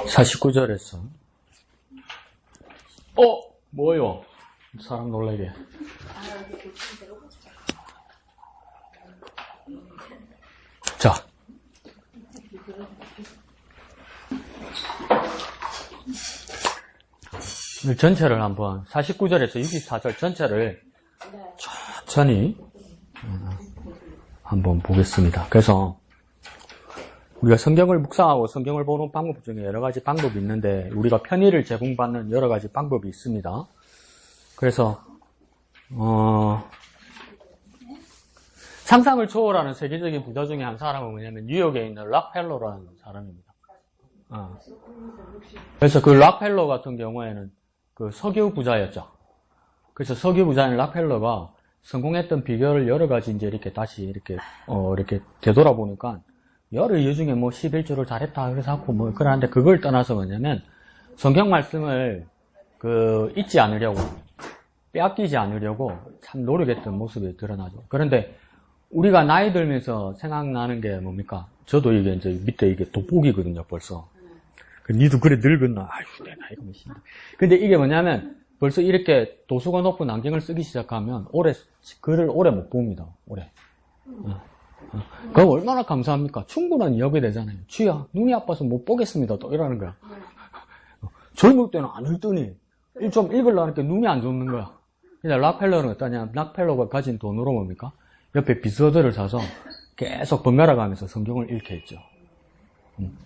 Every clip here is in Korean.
49절에서 뭐요? 사람 놀라게. 자, 전체를 한번 49절에서 64절 전체를 천천히 한번 보겠습니다. 그래서 우리가 성경을 묵상하고 성경을 보는 방법 중에 여러 가지 방법이 있는데 우리가 편의를 제공받는 여러 가지 방법이 있습니다. 그래서 상상을 초월하는 세계적인 부자 중에 한 사람은 뭐냐면 뉴욕에 있는 락펠러라는 사람입니다. 그래서 그 락펠러 같은 경우에는 그 석유 부자였죠. 그래서 석유 부자인 락펠러가 성공했던 비결을 여러 가지 이제 이렇게 다시 이렇게 되돌아보니까 여러 이유 중에 뭐 11조를 잘했다 그래서 하고 뭐 그러는데 그걸 떠나서 뭐냐면 성경 말씀을 잊지 않으려고 빼앗기지 않으려고 참 노력했던 모습이 드러나죠. 그런데 우리가 나이 들면서 생각나는 게 뭡니까? 저도 이게 이제 밑에 이게 돋보기거든요, 벌써. 니도 그래 늙었나? 아휴, 내 나이가 몇인데. 근데 이게 뭐냐면 벌써 이렇게 도수가 높은 안경을 쓰기 시작하면 글을 오래 못 봅니다, 오래. 그럼 얼마나 감사합니까? 충분한 이야기 되잖아요. 쥐야, 눈이 아파서 못 보겠습니다. 또 이러는 거야. 젊을 때는 안 읽더니 좀 읽으려니까 눈이 안 좋는 거야. 근데 락펠러는 어떠냐? 락펠러가 가진 돈으로 뭡니까? 옆에 비서들을 사서 계속 번갈아 가면서 성경을 읽게 했죠.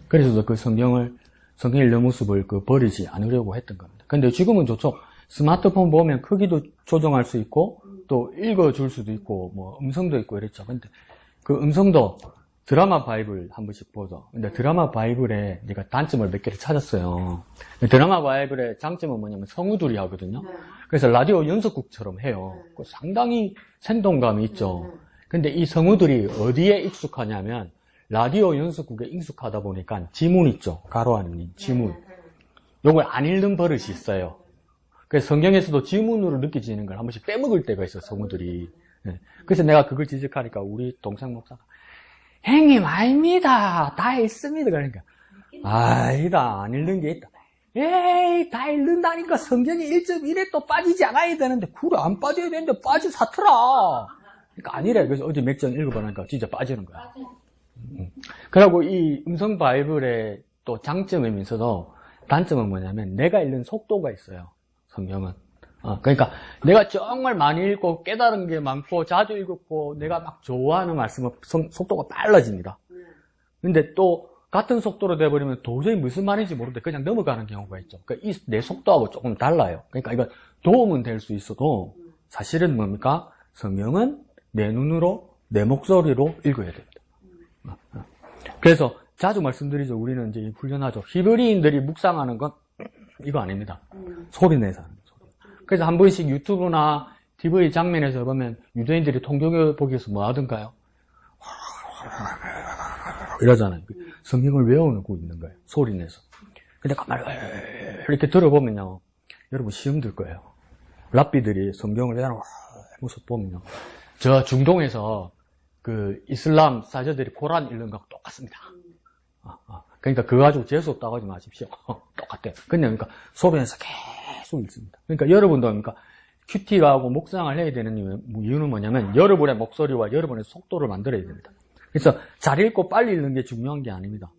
그래서 그 성경 읽는 모습을 버리지 않으려고 했던 겁니다. 근데 지금은 좋죠. 스마트폰 보면 크기도 조정할 수 있고 또 읽어줄 수도 있고 뭐 음성도 있고 이랬죠. 근데 그 음성도 드라마 바이블 한 번씩 보죠. 근데 드라마 바이블에 내가 단점을 몇 개를 찾았어요. 드라마 바이블의 장점은 뭐냐면 성우들이 하거든요. 그래서 라디오 연속극처럼 해요. 상당히 생동감이 있죠. 근데 이 성우들이 어디에 익숙하냐면 라디오 연속극에 익숙하다 보니까 지문 있죠. 가로 아닌 지문. 요걸 안 읽는 버릇이 있어요. 그래서 성경에서도 지문으로 느껴지는 걸 한 번씩 빼먹을 때가 있어요, 성우들이. 그래서 내가 그걸 지적하니까 우리 동생 목사가 형님 아닙니다. 다 읽습니다. 그러니까 아니다. 안 읽는 게 있다. 에이 다 읽는다니까 성경이 1.1에 또 빠지지 않아야 되는데 그래 안 빠져야 되는데 빠져 사트라. 그러니까 아니래. 그래서 어제 몇 장 읽어보니까 진짜 빠지는 거야. 그리고 이 음성 바이블의 또 장점이면서도 단점은 뭐냐면 내가 읽는 속도가 있어요. 성경은. 그러니까 내가 정말 많이 읽고 깨달은 게 많고 자주 읽었고 내가 막 좋아하는 말씀은 속도가 빨라집니다. 근데 또 같은 속도로 돼버리면 도저히 무슨 말인지 모르는데 그냥 넘어가는 경우가 있죠. 그러니까 내 속도하고 조금 달라요. 그러니까 이건 도움은 될 수 있어도 사실은 뭡니까? 성경은 내 눈으로 내 목소리로 읽어야 됩니다. 그래서 자주 말씀드리죠. 우리는 이제 훈련하죠. 히브리인들이 묵상하는 건 이거 아닙니다. 소리 내서 하는 거죠. 그래서 한 번씩 유튜브나 TV 장면에서 보면 유대인들이 통독을 보기 위해서 뭐 하던가요? 이러잖아요. 성경을 외워놓고 있는 거예요. 소리 내서. 근데 가만히 이렇게 들어보면요. 여러분 시험 들 거예요. 랍비들이 성경을 외워놓고 모습 보면요. 저 중동에서 그 이슬람 사제들이 코란 읽는 거하고 똑같습니다. 그러니까 그거 가지고 재수없다고 하지 마십시오. 똑같아요. 그러니까 소변에서 계속 읽습니다. 그러니까 여러분도 그러니까 큐티하고 묵상을 해야 되는 이유는 뭐냐면 여러분의 목소리와 여러분의 속도를 만들어야 됩니다. 그래서 잘 읽고 빨리 읽는 게 중요한 게 아닙니다.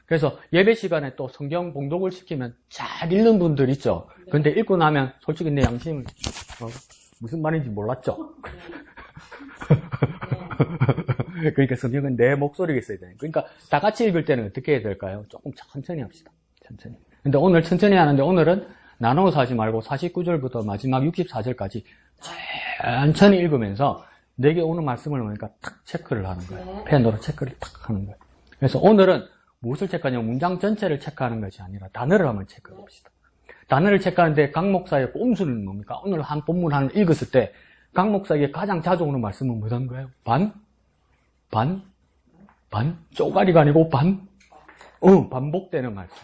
그래서 예배 시간에 또 성경 봉독을 시키면 잘 읽는 분들 있죠. 근데 읽고 나면 솔직히 내 양심을 무슨 말인지 몰랐죠. 그러니까 성경은 내 목소리가 있어야 돼요. 그러니까 다 같이 읽을 때는 어떻게 해야 될까요? 조금 천천히 합시다. 천천히. 근데 오늘 천천히 하는데 오늘은 나눠서 하지 말고 49절부터 마지막 64절까지 천천히 읽으면서 내게 오는 말씀을 보니까 탁 체크를 하는 거예요. 펜으로 체크를 탁 하는 거예요. 그래서 오늘은 무엇을 체크하냐면 문장 전체를 체크하는 것이 아니라 단어를 한번 체크해 봅시다. 단어를 체크하는데 각 목사의 꼼수는 뭡니까? 오늘 한 본문 하나 읽었을 때 각 목사에게 가장 자주 오는 말씀은 뭐라는 거예요? 반? 쪼가리가 아니고 반복되는 말씀.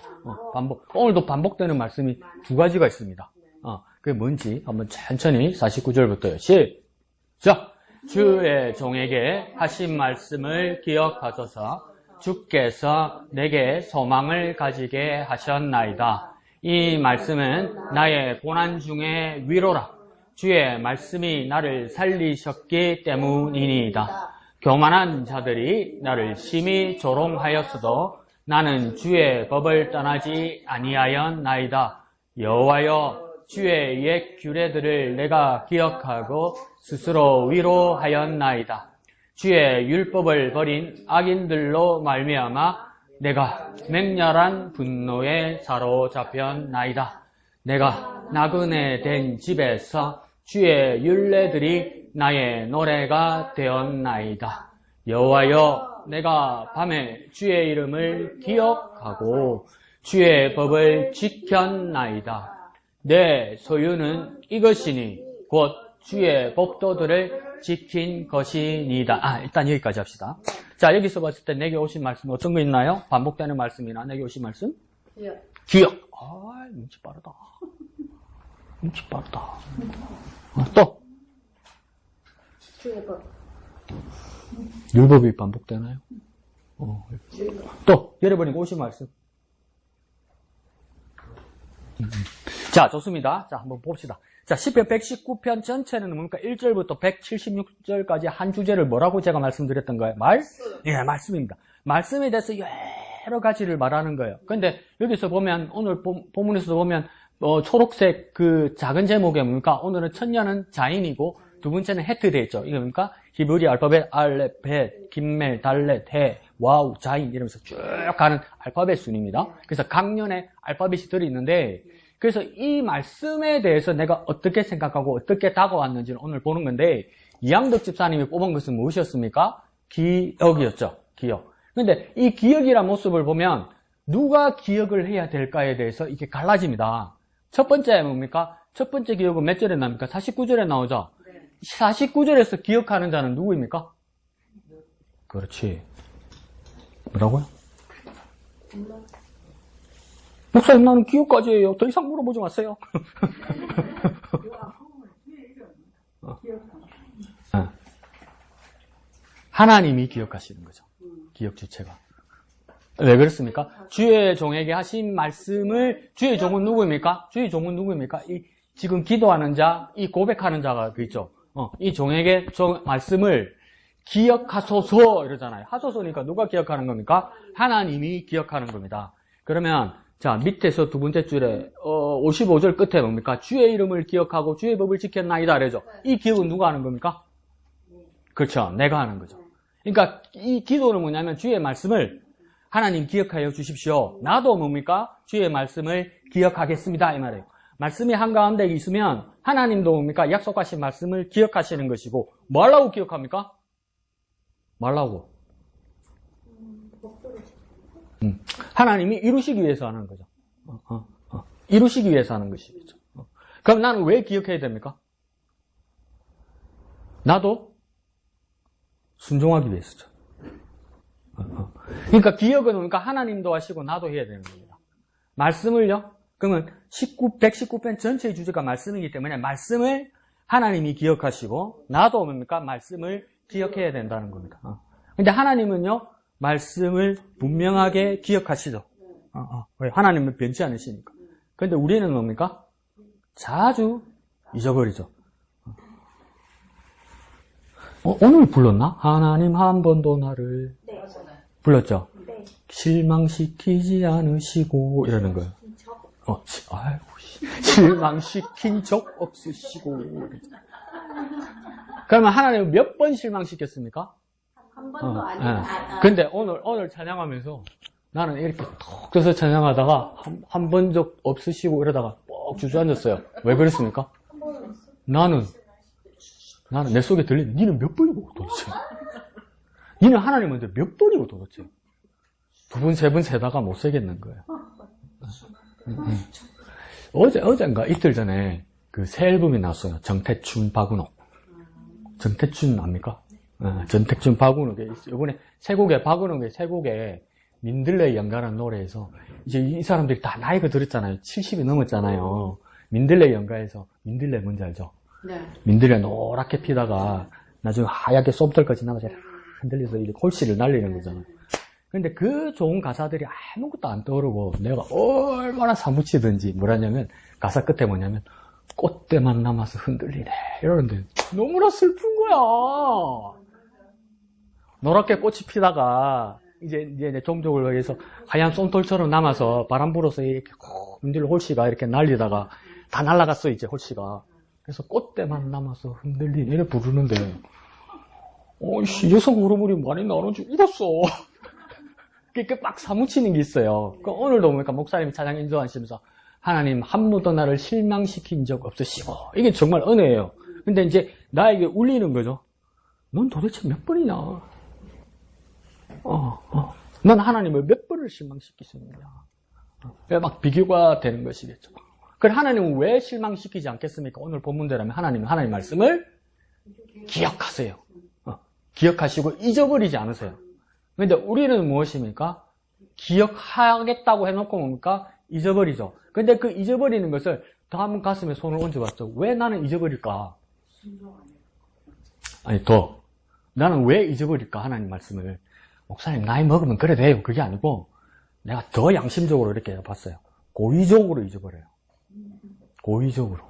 반복. 오늘도 반복되는 말씀이 두 가지가 있습니다. 그게 뭔지 한번 천천히 49절부터요. 시작! 주의 종에게 하신 말씀을 기억하소서. 주께서 내게 소망을 가지게 하셨나이다. 이 말씀은 나의 고난 중에 위로라. 주의 말씀이 나를 살리셨기 때문이니이다. 교만한 자들이 나를 심히 조롱하였어도 나는 주의 법을 떠나지 아니하였나이다. 여호와여, 주의 옛 규례들을 내가 기억하고 스스로 위로하였나이다. 주의 율법을 버린 악인들로 말미암아 내가 맹렬한 분노에 사로잡혔나이다. 내가 나그네 된 집에서 주의 율례들이 나의 노래가 되었나이다. 여호와여, 내가 밤에 주의 이름을 기억하고 주의 법을 지켰나이다. 내 소유는 이것이니 곧 주의 법도들을 지킨 것이니이다. 일단 여기까지 합시다. 자, 여기서 봤을 때 내게 오신 말씀 어떤 거 있나요? 반복되는 말씀이나 내게 오신 말씀? 기억. 눈치 빠르다. 눈치 빠르다. 또? 주의 법. 율법이 반복되나요? 또, 여러분이 오신 말씀. 자, 좋습니다. 자, 한번 봅시다. 자, 시편 119편 전체는 뭡니까? 1절부터 176절까지 한 주제를 뭐라고 제가 말씀드렸던 거예요? 예, 말씀입니다. 말씀에 대해서 여러 가지를 말하는 거예요. 근데 여기서 보면, 오늘 본문에서 보면, 초록색 그 작은 제목이 뭡니까? 오늘은 천년은 자인이고, 두 번째는 헤트 되어 있죠. 이게 뭡니까? 히브리 알파벳, 알렛, 벳, 김멜, 달렛, 해, 와우, 자인 이러면서 쭉 가는 알파벳 순입니다. 그래서 각년의 알파벳이 들어있는데, 그래서 이 말씀에 대해서 내가 어떻게 생각하고 어떻게 다가왔는지를 오늘 보는 건데, 이양덕 집사님이 뽑은 것은 무엇이었습니까? 기억이었죠. 기억. 근데 이 기억이란 모습을 보면 누가 기억을 해야 될까에 대해서 이게 갈라집니다. 첫 번째 뭡니까? 첫 번째 기억은 몇 절에 나옵니까? 49절에 나오죠. 49절에서 기억하는 자는 누구입니까? 그렇지. 뭐라고요? 목사님, 나는 기억까지 해요. 더 이상 물어보지 마세요. 하나님이 기억하시는 거죠. 기억 주체가. 왜 그렇습니까? 주의 종에게 하신 말씀을, 주의 종은 누구입니까? 주의 종은 누구입니까? 이 지금 기도하는 자, 이 고백하는 자가 그 있죠. 이 종에게 말씀을 기억하소서 이러잖아요. 하소서니까 누가 기억하는 겁니까? 하나님이 기억하는 겁니다. 그러면 자, 밑에서 두 번째 줄에 55절 끝에 뭡니까? 주의 이름을 기억하고 주의 법을 지켰나이다 그러죠. 이 기억은 누가 하는 겁니까? 그렇죠. 내가 하는 거죠. 그러니까 이 기도는 뭐냐면 주의 말씀을 하나님 기억하여 주십시오. 나도 뭡니까? 주의 말씀을 기억하겠습니다 이 말이에요. 말씀이 한가운데 있으면 하나님도 뭡니까? 약속하신 말씀을 기억하시는 것이고 뭐 하려고 기억합니까? 말라고. 하나님이 이루시기 위해서 하는 거죠. 이루시기 위해서 하는 것이죠. 그럼 나는 왜 기억해야 됩니까? 나도 순종하기 위해서죠. 그러니까 기억은 뭡니까? 하나님도 하시고 나도 해야 되는 겁니다. 말씀을요? 그러면 119편 전체의 주제가 말씀이기 때문에 말씀을 하나님이 기억하시고 나도 뭡니까? 말씀을 기억해야 된다는 겁니다. 근데 하나님은요? 말씀을 분명하게 기억하시죠. 왜? 하나님은 변치 않으시니까. 근데 우리는 뭡니까? 자주 잊어버리죠. 오늘 불렀나? 하나님 한 번도 나를 불렀죠? 네. 실망시키지 않으시고 이러는 거예요. 실망시킨 적 없으시고. 그러면 하나님은 몇 번 실망시켰습니까? 한 번도 아니고. 근데 오늘 찬양하면서 나는 이렇게 톡 떠서 찬양하다가 한 번 적 없으시고 이러다가 뻑 주저앉았어요. 왜 그랬습니까? 나는 내 속에 들리는 니는 몇 번이고 도대체? 니는 하나님한테 몇 번이고 도대체? 두 번, 세 번 세다가 못 세겠는 거예요. 어젠가 이틀 전에 그 새 앨범이 나왔어요. 정태춘, 박은옥. 정태춘 압니까? 정태춘, 박은옥에 이번에 세 곡에 박은옥의 세 곡에 민들레 연가라는 노래에서 이제 이 사람들이 다 나이가 들었잖아요. 70이 넘었잖아요. 민들레 연가에서 민들레 뭔지 알죠? 네. 민들레 노랗게 피다가 나중에 하얗게 쏨털까지 나가서 흔들려서 이제 홀씨를 날리는 거잖아요. 근데 그 좋은 가사들이 아무것도 안 떠오르고 내가 얼마나 사무치든지 뭐라냐면 가사 끝에 뭐냐면 꽃대만 남아서 흔들리네 이러는데 너무나 슬픈 거야. 노랗게 꽃이 피다가 이제 종족을 위해서 하얀 쏨털처럼 남아서 바람 불어서 이렇게 흔들려 홀씨가 이렇게 날리다가 다 날아갔어 이제 홀씨가. 그래서 꽃대만 남아서 흔들리네 이래 부르는데 여성 호르몬이 많이 나오는지 울었어. 그러니까 막 사무치는 게 있어요. 오늘도 보니까 목사님이 찬양 인도하시면서 하나님 한 번도 나를 실망시킨 적 없으시고 이게 정말 은혜예요. 근데 이제 나에게 울리는 거죠. 넌 도대체 몇 번이냐? 넌 하나님을 몇 번을 실망시키셨느냐? 막 비교가 되는 것이겠죠. 그럼 하나님은 왜 실망시키지 않겠습니까? 오늘 본문대로면 하나님은 하나님 말씀을 기억하세요. 기억하시고 잊어버리지 않으세요. 근데 우리는 무엇입니까? 기억하겠다고 해놓고 뭡니까? 잊어버리죠. 근데 그 잊어버리는 것을 더 한번 가슴에 손을 얹어봤죠. 왜 나는 잊어버릴까? 아니, 나는 왜 잊어버릴까? 하나님 말씀을. 목사님, 나이 먹으면 그래 돼요. 그게 아니고, 내가 더 양심적으로 이렇게 봤어요. 고의적으로 잊어버려요. 고의적으로.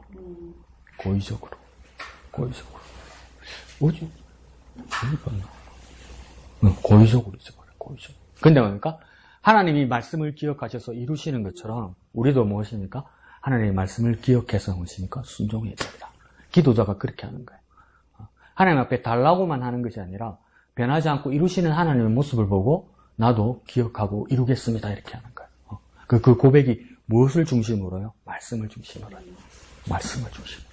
뭐지? 고의적으로 잊어버려요. 고의적으로. 근데 뭡니까? 하나님이 말씀을 기억하셔서 이루시는 것처럼 우리도 무엇입니까? 하나님의 말씀을 기억해서 무엇입니까? 순종해야 됩니다. 기도자가 그렇게 하는 거예요. 하나님 앞에 달라고만 하는 것이 아니라 변하지 않고 이루시는 하나님의 모습을 보고 나도 기억하고 이루겠습니다. 이렇게 하는 거예요. 그 고백이 무엇을 중심으로요? 말씀을 중심으로요. 말씀을 중심으로.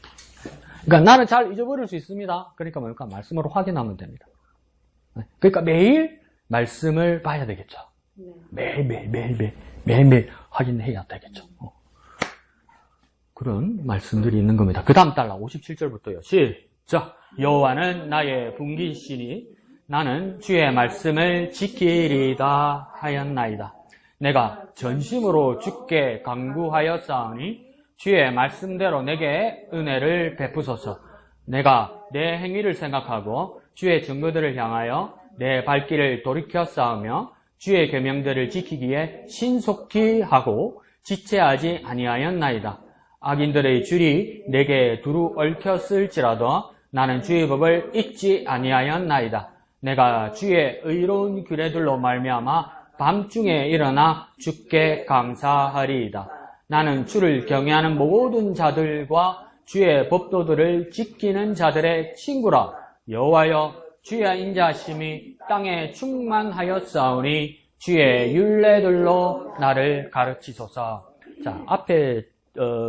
그러니까 나는 잘 잊어버릴 수 있습니다. 그러니까 뭡니까? 말씀으로 확인하면 됩니다. 그러니까 매일 말씀을 봐야 되겠죠. 매일매일 확인해야 되겠죠. 그런 말씀들이 있는 겁니다. 그 다음 달라 57절부터요. 시작. 여호와는 나의 분기시니 나는 주의 말씀을 지키리다 하였나이다. 내가 전심으로 주께 간구하였사오니 주의 말씀대로 내게 은혜를 베푸소서. 내가 내 행위를 생각하고 주의 증거들을 향하여 내 발길을 돌이켜 싸우며 주의 계명들을 지키기에 신속히 하고 지체하지 아니하였나이다. 악인들의 줄이 내게 두루 얽혔을지라도 나는 주의 법을 잊지 아니하였나이다. 내가 주의 의로운 규례들로 말미암아 밤중에 일어나 주께 감사하리이다. 나는 주를 경외하는 모든 자들과 주의 법도들을 지키는 자들의 친구라. 여호와여, 주의 인자심이 땅에 충만하였사오니 주의 율례들로 나를 가르치소서. 자, 앞에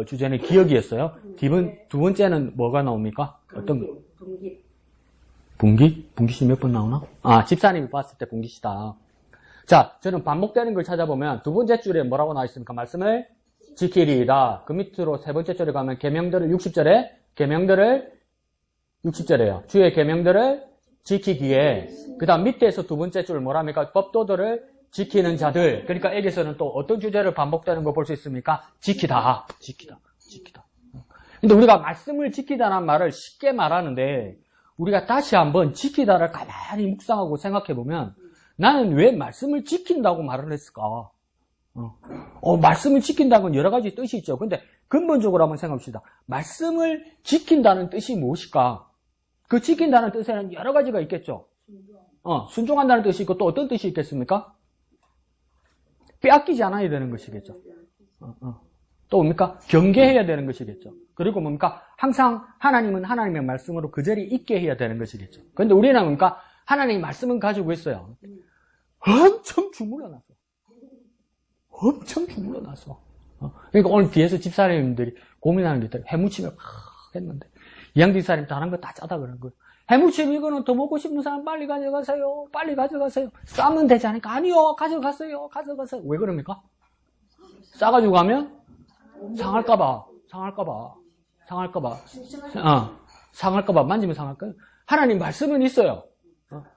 주제는 기억이었어요. 두 번째는 뭐가 나옵니까? 어떤 거? 분기? 분기시 몇 번 나오나? 집사님이 봤을 때 분기시다. 자, 저는 반복되는 걸 찾아보면 두 번째 줄에 뭐라고 나와 있습니까? 말씀을 지키리이다. 그 밑으로 세 번째 줄에 가면 계명들을 60절에 계명들을 60절에요. 주의 계명들을 지키기에. 그 다음 밑에서 두 번째 줄 뭐랍니까? 법도들을 지키는 자들. 그러니까 여기서는 또 어떤 주제를 반복되는 거 볼 수 있습니까? 지키다. 근데 우리가 말씀을 지키다라는 말을 쉽게 말하는데 우리가 다시 한번 지키다를 가만히 묵상하고 생각해 보면 나는 왜 말씀을 지킨다고 말을 했을까? 말씀을 지킨다는 건 여러 가지 뜻이 있죠. 근데 근본적으로 한번 생각합시다. 말씀을 지킨다는 뜻이 무엇일까? 그 지킨다는 뜻에는 여러 가지가 있겠죠. 순종한다는 뜻이 있고 또 어떤 뜻이 있겠습니까? 빼앗기지 않아야 되는 것이겠죠. 또 뭡니까? 경계해야 되는 것이겠죠. 그리고 뭡니까? 항상 하나님은 하나님의 말씀으로 그 자리에 있게 해야 되는 것이겠죠. 그런데 우리는 뭡니까? 하나님의 말씀은 가지고 있어요. 엄청 주물러놨어. 그러니까 오늘 뒤에서 집사님들이 고민하는 게 있다. 해무침을 막 했는데 이양디 집사님 다른 거 다 짜다 그러는 거예요. 해무침 이거는 더 먹고 싶은 사람 빨리 가져가세요. 싸면 되지 않을까? 아니요. 가져가세요. 왜 그럽니까? 싸가지고 가면 상할까봐. 만지면 상할까요? 하나님 말씀은 있어요.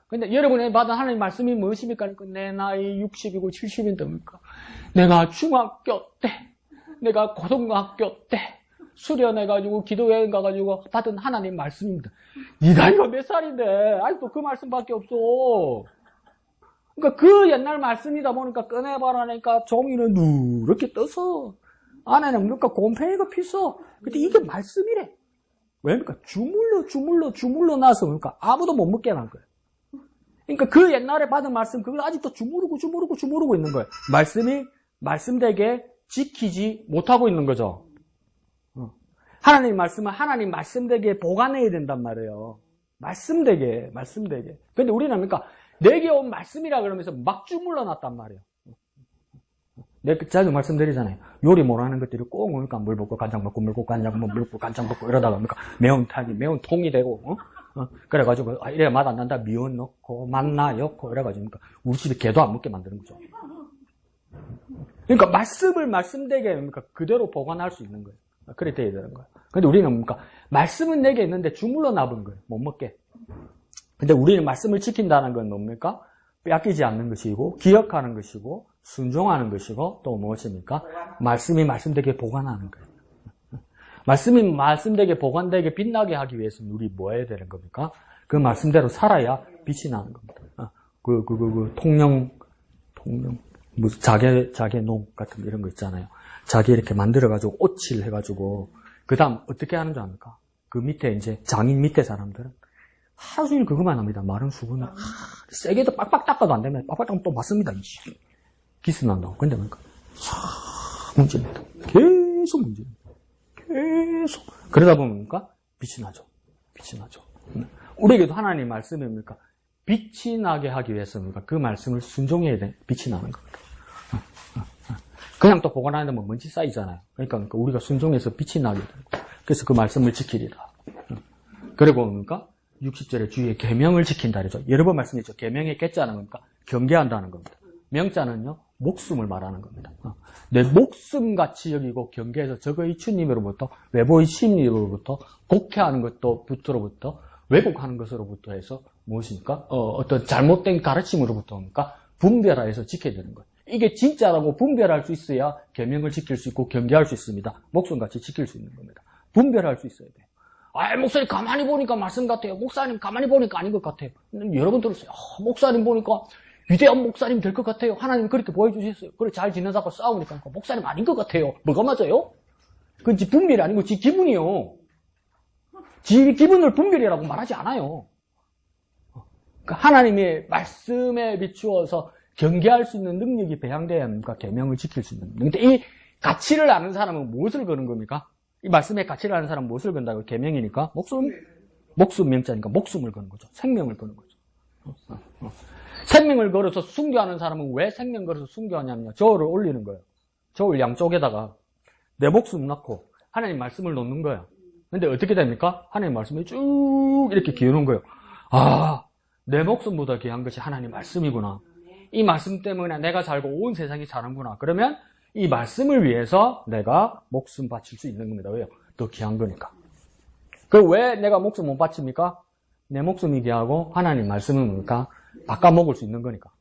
근데 여러분이 받은 하나님 말씀이 무엇입니까? 내 나이 60이고 70인데 뭡니까? 내가 중학교 때, 내가 고등학교 때, 수련해가지고 기도회 가가지고 받은 하나님 말씀입니다. 네 나이가 몇 살인데 아직도 그 말씀밖에 없어. 그러니까 그 옛날 말씀이다 보니까 꺼내봐라니까 종이는 누렇게 떠서 안에는 뭔가 곰팡이가 피서. 근데 이게 말씀이래. 왜니까 주물러 놔서 그러니까 아무도 못 먹게 한 거예요. 그러니까 그 옛날에 받은 말씀 그걸 아직도 주무르고 있는 거예요. 말씀이 말씀되게 지키지 못하고 있는 거죠. 하나님 말씀은 하나님 말씀되게 보관해야 된단 말이에요. 말씀되게. 근데 우리는 그러니까 내게 온 말씀이라 그러면서 막 주물러 놨단 말이에요. 내가 자주 말씀드리잖아요. 요리 못하는 것들이 꼭 오니까 물 붓고 간장 붓고 물 붓고 간장 붓고 물 붓고 간장 붓고 이러다가 그러니까 매운 통이 되고 그래가지고 이래 맛 안 난다 미원 넣고 맛나 넣고 이래가지고 그러니까 우리 집에 개도 안 먹게 만드는 거죠. 그러니까 말씀을 말씀되게 그러니까 그대로 보관할 수 있는 거예요. 그래 돼야 되는 거예요. 근데 우리는 그러니까 말씀은 내게 있는데 주물러 놔본 거예요. 못 먹게. 근데 우리는 말씀을 지킨다는 건 뭡니까? 뺏기지 않는 것이고 기억하는 것이고 순종하는 것이고 또 무엇입니까? 말씀이 말씀되게 보관하는 거예요. 말씀이 말씀되게 보관되게 빛나게 하기 위해서는 우리 뭐 해야 되는 겁니까? 그 말씀대로 살아야 빛이 나는 겁니다. 통영 무슨 자개농 같은 이런 거 있잖아요. 자기 이렇게 만들어가지고 옷칠 해가지고 그 다음 어떻게 하는 줄 압니까? 그 밑에 이제 장인 밑에 사람들은 하루 종일 그것만 합니다. 마른 수건을 세게도 빡빡 닦아도 안 되면 빡빡 닦으면 또 맞습니다. 기스 난다고. 근데 뭡니까? 문제입니다. 계속 문제입니다. 계속. 그러다 보면 뭡니까? 빛이 나죠. 우리에게도 하나님 말씀이 뭡니까? 빛이 나게 하기 위해서 뭡니까? 그 말씀을 순종해야 돼. 빛이 나는 겁니다. 그냥 또 보관하는데 뭐 먼지 쌓이잖아요. 그러니까 우리가 순종해서 빛이 나게 되는 거예요. 그래서 그 말씀을 지키리라. 그리고 뭡니까? 60절에 주의 계명을 지킨다 그러죠. 여러 번 말씀드렸죠. 계명의 계자는 뭡니까? 경계한다는 겁니다. 명자는요, 목숨을 말하는 겁니다. 내 목숨같이 여기고 경계해서 적의 주님으로부터, 외부의 심리로부터, 곡해하는 것부터로부터, 왜곡하는 것으로부터 해서 무엇입니까? 어떤 잘못된 가르침으로부터입니까? 분별하여서 지켜야 되는 거예요. 이게 진짜라고 분별할 수 있어야 계명을 지킬 수 있고 경계할 수 있습니다. 목숨같이 지킬 수 있는 겁니다. 분별할 수 있어야 돼요. 목사님 가만히 보니까 말씀 같아요. 목사님 가만히 보니까 아닌 것 같아요. 여러 번 들었어요. 목사님 보니까 위대한 목사님 될 것 같아요. 하나님 그렇게 보여주셨어요. 그래 잘 지내다가 싸우니까 목사님 아닌 것 같아요. 뭐가 맞아요? 그건 지 분별이 아니고 지 기분이요. 지 기분을 분별이라고 말하지 않아요. 그러니까 하나님의 말씀에 비추어서 경계할 수 있는 능력이 배양돼야 합니까? 계명을 지킬 수 있는. 근데 이 가치를 아는 사람은 무엇을 거는 겁니까? 이 말씀의 가치를 아는 사람은 무엇을 건다고? 계명이니까 목숨 명자니까 목숨을 거는 거죠. 생명을 거는 거죠. 생명을 걸어서 순교하는 사람은 왜 생명 걸어서 순교하냐면요. 저울을 올리는 거예요. 저울 양쪽에다가 내 목숨 넣고 하나님 말씀을 놓는 거예요. 근데 어떻게 됩니까? 하나님 말씀이 쭉 이렇게 기우는 거예요. 내 목숨보다 귀한 것이 하나님 말씀이구나. 이 말씀 때문에 내가 살고 온 세상이 사는구나. 그러면 이 말씀을 위해서 내가 목숨 바칠 수 있는 겁니다. 왜요? 더 귀한 거니까. 그 왜 내가 목숨 못 바칩니까? 내 목숨이 귀하고 하나님 말씀은 뭡니까? 바꿔 먹을 수 있는 거니까.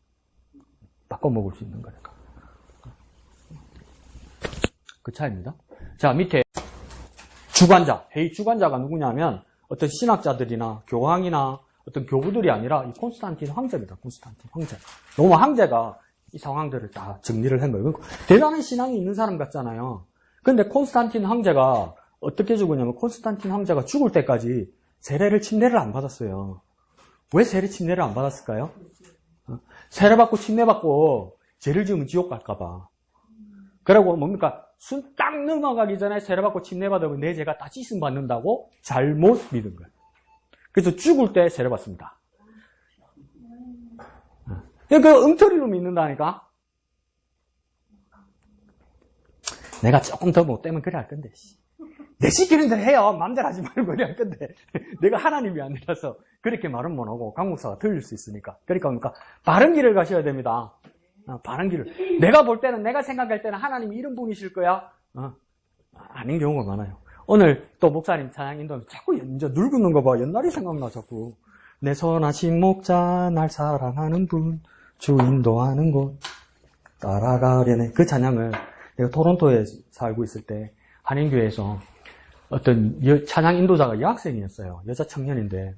그 차이입니다. 자, 밑에 주관자, 회의 주관자가 누구냐면 어떤 신학자들이나 교황이나 어떤 교부들이 아니라 이 콘스탄틴 황제입니다. 콘스탄틴 황제. 로마 황제가 이 상황들을 다 정리를 한 거예요. 대단한 신앙이 있는 사람 같잖아요. 근데 콘스탄틴 황제가 어떻게 죽었냐면 콘스탄틴 황제가 죽을 때까지 침례를 안 받았어요. 왜 침례를 안 받았을까요? 세례받고 침례받고 죄를 지으면 지옥 갈까봐. 그리고 뭡니까? 순 딱 넘어가기 전에 세례받고 침례받으면 내 죄가 다 씻음 받는다고 잘못 믿은 거예요. 그래서 죽을 때 세례받습니다. 그 엉터리로 믿는다니까? 내가 조금 더 못되면 그래 할 건데. 내 시키는 대로 해요. 마음대로 하지 말고 그래 할 건데. 내가 하나님이 아니라서 그렇게 말은 못하고 강목사가 들릴 수 있으니까. 그러니까 바른 길을 가셔야 됩니다. 바른 길을. 내가 볼 때는, 내가 생각할 때는 하나님이 이런 분이실 거야. 아닌 경우가 많아요. 오늘 또 목사님 찬양 인도하면서 자꾸 이제 늙는 거 봐. 옛날이 생각나 자꾸. 내 선하신 목자 날 사랑하는 분 주 인도하는 곳 따라가려네. 그 찬양을 내가 토론토에 살고 있을 때 한인교회에서 어떤 찬양 인도자가 여학생이었어요. 여자 청년인데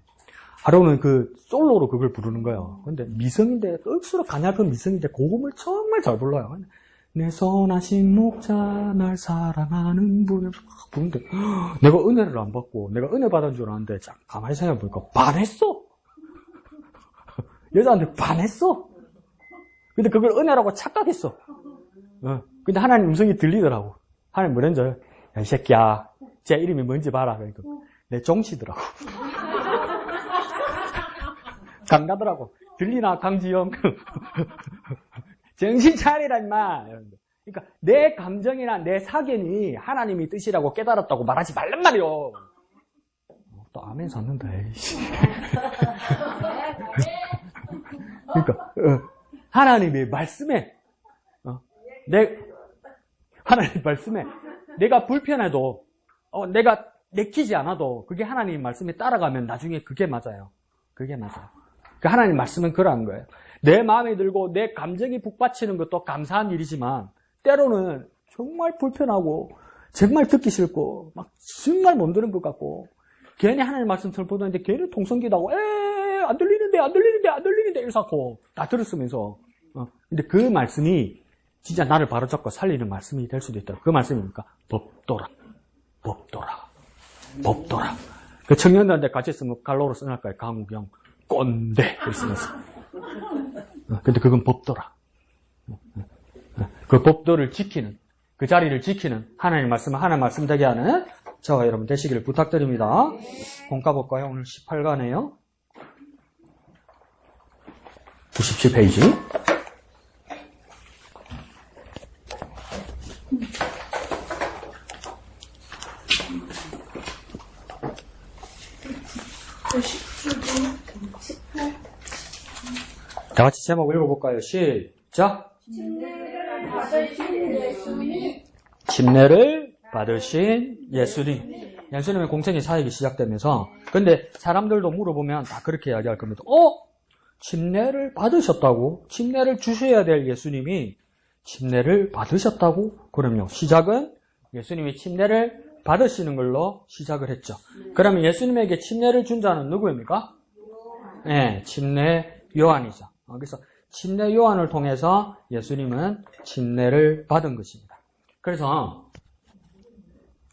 하루는 그 솔로로 그걸 부르는 거예요. 근데 미성인데 억수로 가냘픈 미성인데 고음을 정말 잘 불러요. 내 선하신 목자 날 사랑하는 분을 부르는데 내가 은혜를 안 받고 내가 은혜 받은 줄 알았는데 가만히 생각해보니까 반했어. 여자한테 반했어. 근데 그걸 은혜라고 착각했어. 근데 하나님 음성이 들리더라고. 하나님 뭐랬는지 야, 이 새끼야 제 이름이 뭔지 봐라. 그러니까 내 종치더라고. 강가더라고. 들리나 강지영. 정신 차리라 임마. 그러니까 내 감정이나 내 사견이 하나님이 뜻이라고 깨달았다고 말하지 말란 말이요. 또 아멘 샀는다. 그러니까 하나님의 말씀에 하나님의 말씀에 내가 불편해도 내가 내키지 않아도 그게 하나님 말씀에 따라가면 나중에 그게 맞아요. 그게 맞아요. 그 하나님 말씀은 그러한 거예요. 내 마음에 들고 내 감정이 북받치는 것도 감사한 일이지만 때로는 정말 불편하고 정말 듣기 싫고 막 정말 못 들은 것 같고 괜히 하나님 말씀 들보는데 괜히 통성기도 하고 안 들리는데 이러고 다 들었으면서 근데 그 말씀이 진짜 나를 바로잡고 살리는 말씀이 될 수도 있다. 그 말씀입니까? 법도라. 그 청년들한테 같이 쓰면 갈로로 써날까요? 강우경 꼰대 이러면서. 근데 그건 법도라. 그 법도를 지키는 그 자리를 지키는 하나님 말씀 되게 하는 저와 여러분 되시기를 부탁드립니다. 공과 볼까요? 오늘 18과네요. 97페이지. 다 같이 제목 읽어볼까요? 시작! 침례를 받으신 예수님. 침례를 받으신 예수님. 예수님의 공생의 사역이 시작되면서 근데 사람들도 물어보면 다 그렇게 이야기할 겁니다. 침례를 받으셨다고? 침례를 주셔야 될 예수님이 침례를 받으셨다고? 그럼요. 시작은 예수님이 침례를 받으시는 걸로 시작을 했죠. 그러면 예수님에게 침례를 준 자는 누구입니까? 네, 침례 요한이죠. 그래서 침례 요한을 통해서 예수님은 침례를 받은 것입니다. 그래서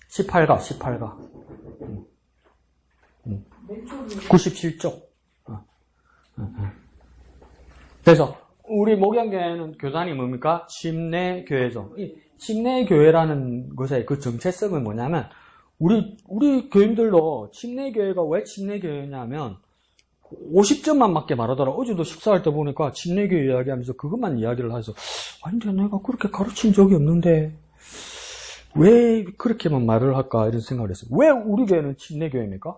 18가 97쪽. 그래서 우리 목양교회는 교단이 뭡니까? 침례교회죠. 이 침례교회라는 것의 그 정체성은 뭐냐면 우리 교인들도 침례교회가 왜 침례교회냐면 50점만 맞게 말하더라. 어제도 식사할 때 보니까 침례교회 이야기하면서 그것만 이야기를 해서 아니 근데 내가 그렇게 가르친 적이 없는데 왜 그렇게만 말을 할까 이런 생각을 했어요. 왜 우리 교회는 침례교회입니까?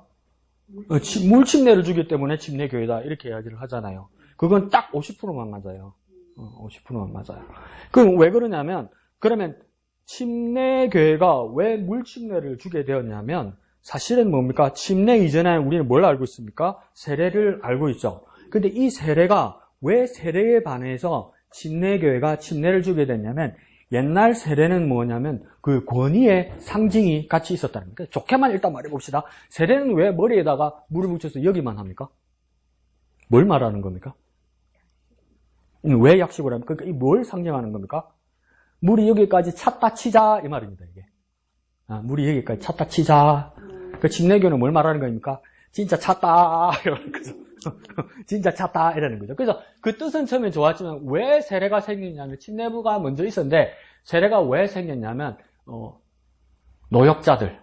물침례를 주기 때문에 침례교회다 이렇게 이야기를 하잖아요. 그건 딱 50%만 맞아요. 50%만 맞아요. 그럼 왜 그러냐면 그러면 침례교회가 왜 물침례를 주게 되었냐면 사실은 뭡니까? 침례 이전에 우리는 뭘 알고 있습니까? 세례를 알고 있죠. 근데 이 세례가 왜 세례에 반해서 침례교회가 침례를 주게 됐냐면 옛날 세례는 뭐냐면 그 권위의 상징이 같이 있었다는 거예요. 좋게만 일단 말해봅시다. 세례는 왜 머리에다가 물을 묻혀서 여기만 합니까? 뭘 말하는 겁니까? 왜 약식을 합니까? 그러니까 이 뭘 상징하는 겁니까? 물이 여기까지 찼다 치자 이 말입니다. 이게 물이 여기까지 찼다 치자. 그 침례교는 뭘 말하는 겁니까? 진짜 찼다 이러는 거죠. 진짜 찼다 이러는 거죠. 그래서 그 뜻은 처음에 좋았지만 왜 세례가 생기냐면 침례부가 먼저 있었는데 세례가 왜 생겼냐면 노역자들,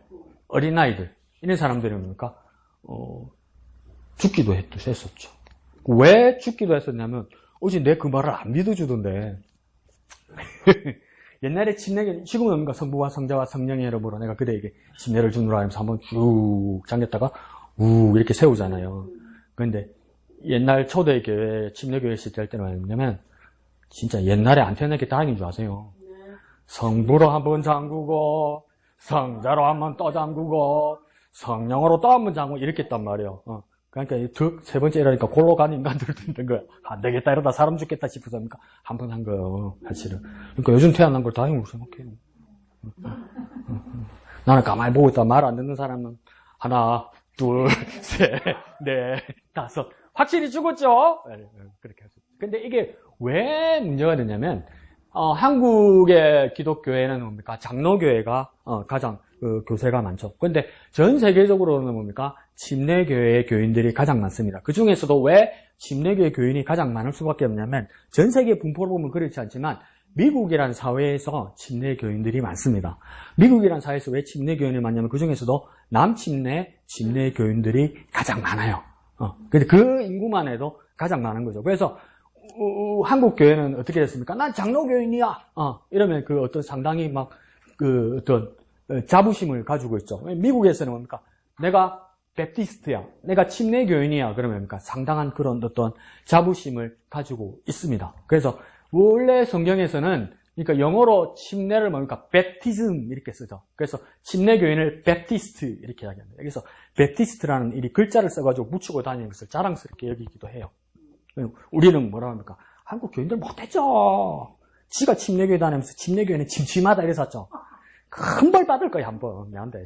어린아이들 이런 사람들이 뭡니까? 죽기도 했었죠. 왜 죽기도 했었냐면 어제 내 그 말을 안 믿어주던데 옛날에 침례, 지금은 뭡니까? 성부와 성자와 성령의 이름으로 내가 그대에게 침례를 주노라 하면서 한번 쭉 잠겼다가 우 이렇게 세우잖아요. 그런데 옛날 초대교회, 침례교회 시대 때는 뭐냐면 진짜 옛날에 안 태어나게 다행인 줄 아세요. 성부로 한번 잠그고 성자로 한번 또 잠그고 성령으로 또 한번 잠그고 이렇게 했단 말이에요. 그러니까 세 번째 이러니까 골로 간 인간들도 있는 거야. 안 되겠다 이러다 사람 죽겠다 싶어서 한 번 한 거예요. 사실은. 그러니까 요즘 태어난 걸 다행으로 생각해요. 나는 가만히 보고 있다 말 안 듣는 사람은 하나, 둘, 셋, 넷, 다섯. 확실히 죽었죠? 그렇게 하죠. 근데 이게 왜 문제가 되냐면, 한국의 기독교회는 뭡니까? 장로교회가, 가장, 교세가 많죠. 근데 전 세계적으로는 뭡니까? 침례교회의 교인들이 가장 많습니다. 그 중에서도 왜 침례교회 교인이 가장 많을 수밖에 없냐면, 전 세계 분포로 보면 그렇지 않지만, 미국이라는 사회에서 침례교인들이 많습니다. 미국이라는 사회에서 왜 침례교인이 많냐면, 그 중에서도 남침례 침례교인들이 가장 많아요. 근데 그 인구만 해도 가장 많은 거죠. 그래서, 한국 교회는 어떻게 됐습니까? 난 장로교인이야. 이러면 그 어떤 상당히 막, 어떤 자부심을 가지고 있죠. 미국에서는 뭡니까? 내가 베프티스트야. 내가 침례교인이야. 그러면 뭡니까? 상당한 그런 어떤 자부심을 가지고 있습니다. 그래서 원래 성경에서는 그러니까 영어로 침례를 뭡니까? 베프티즘 이렇게 쓰죠. 그래서 침례교인을 베프티스트 이렇게 이야기합니다. 그래서 베프티스트라는 이 글자를 써가지고 묻히고 다니는 것을 자랑스럽게 여기기도 해요. 우리는 뭐라 합니까? 한국 교인들 못했죠. 지가 침례교회 다니면서 침례교회는 침침하다 이랬었죠. 큰 벌 받을 거야, 한 번. 미안한데.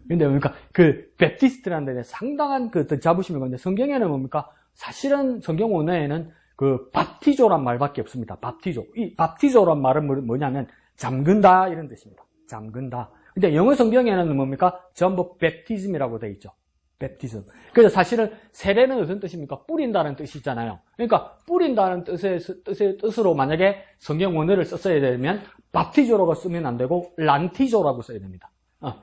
근데 뭡니까? 그, 베프티스트라는 데는 상당한 그 어떤 자부심이 건데, 성경에는 뭡니까? 사실은 성경 원어에는 그, 밥티조란 말밖에 없습니다. 밥티조. 이 밥티조란 말은 뭐냐면, 잠근다, 이런 뜻입니다. 잠근다. 근데 영어 성경에는 뭡니까? 전부 베프티즘이라고 되어 있죠. 베프티즘. 그래서 사실은 세례는 무슨 뜻입니까? 뿌린다는 뜻이잖아요. 그러니까 뿌린다는 뜻으로 만약에 성경 원어를 썼어야 되면 밥티조라고 쓰면 안 되고 란티조라고 써야 됩니다.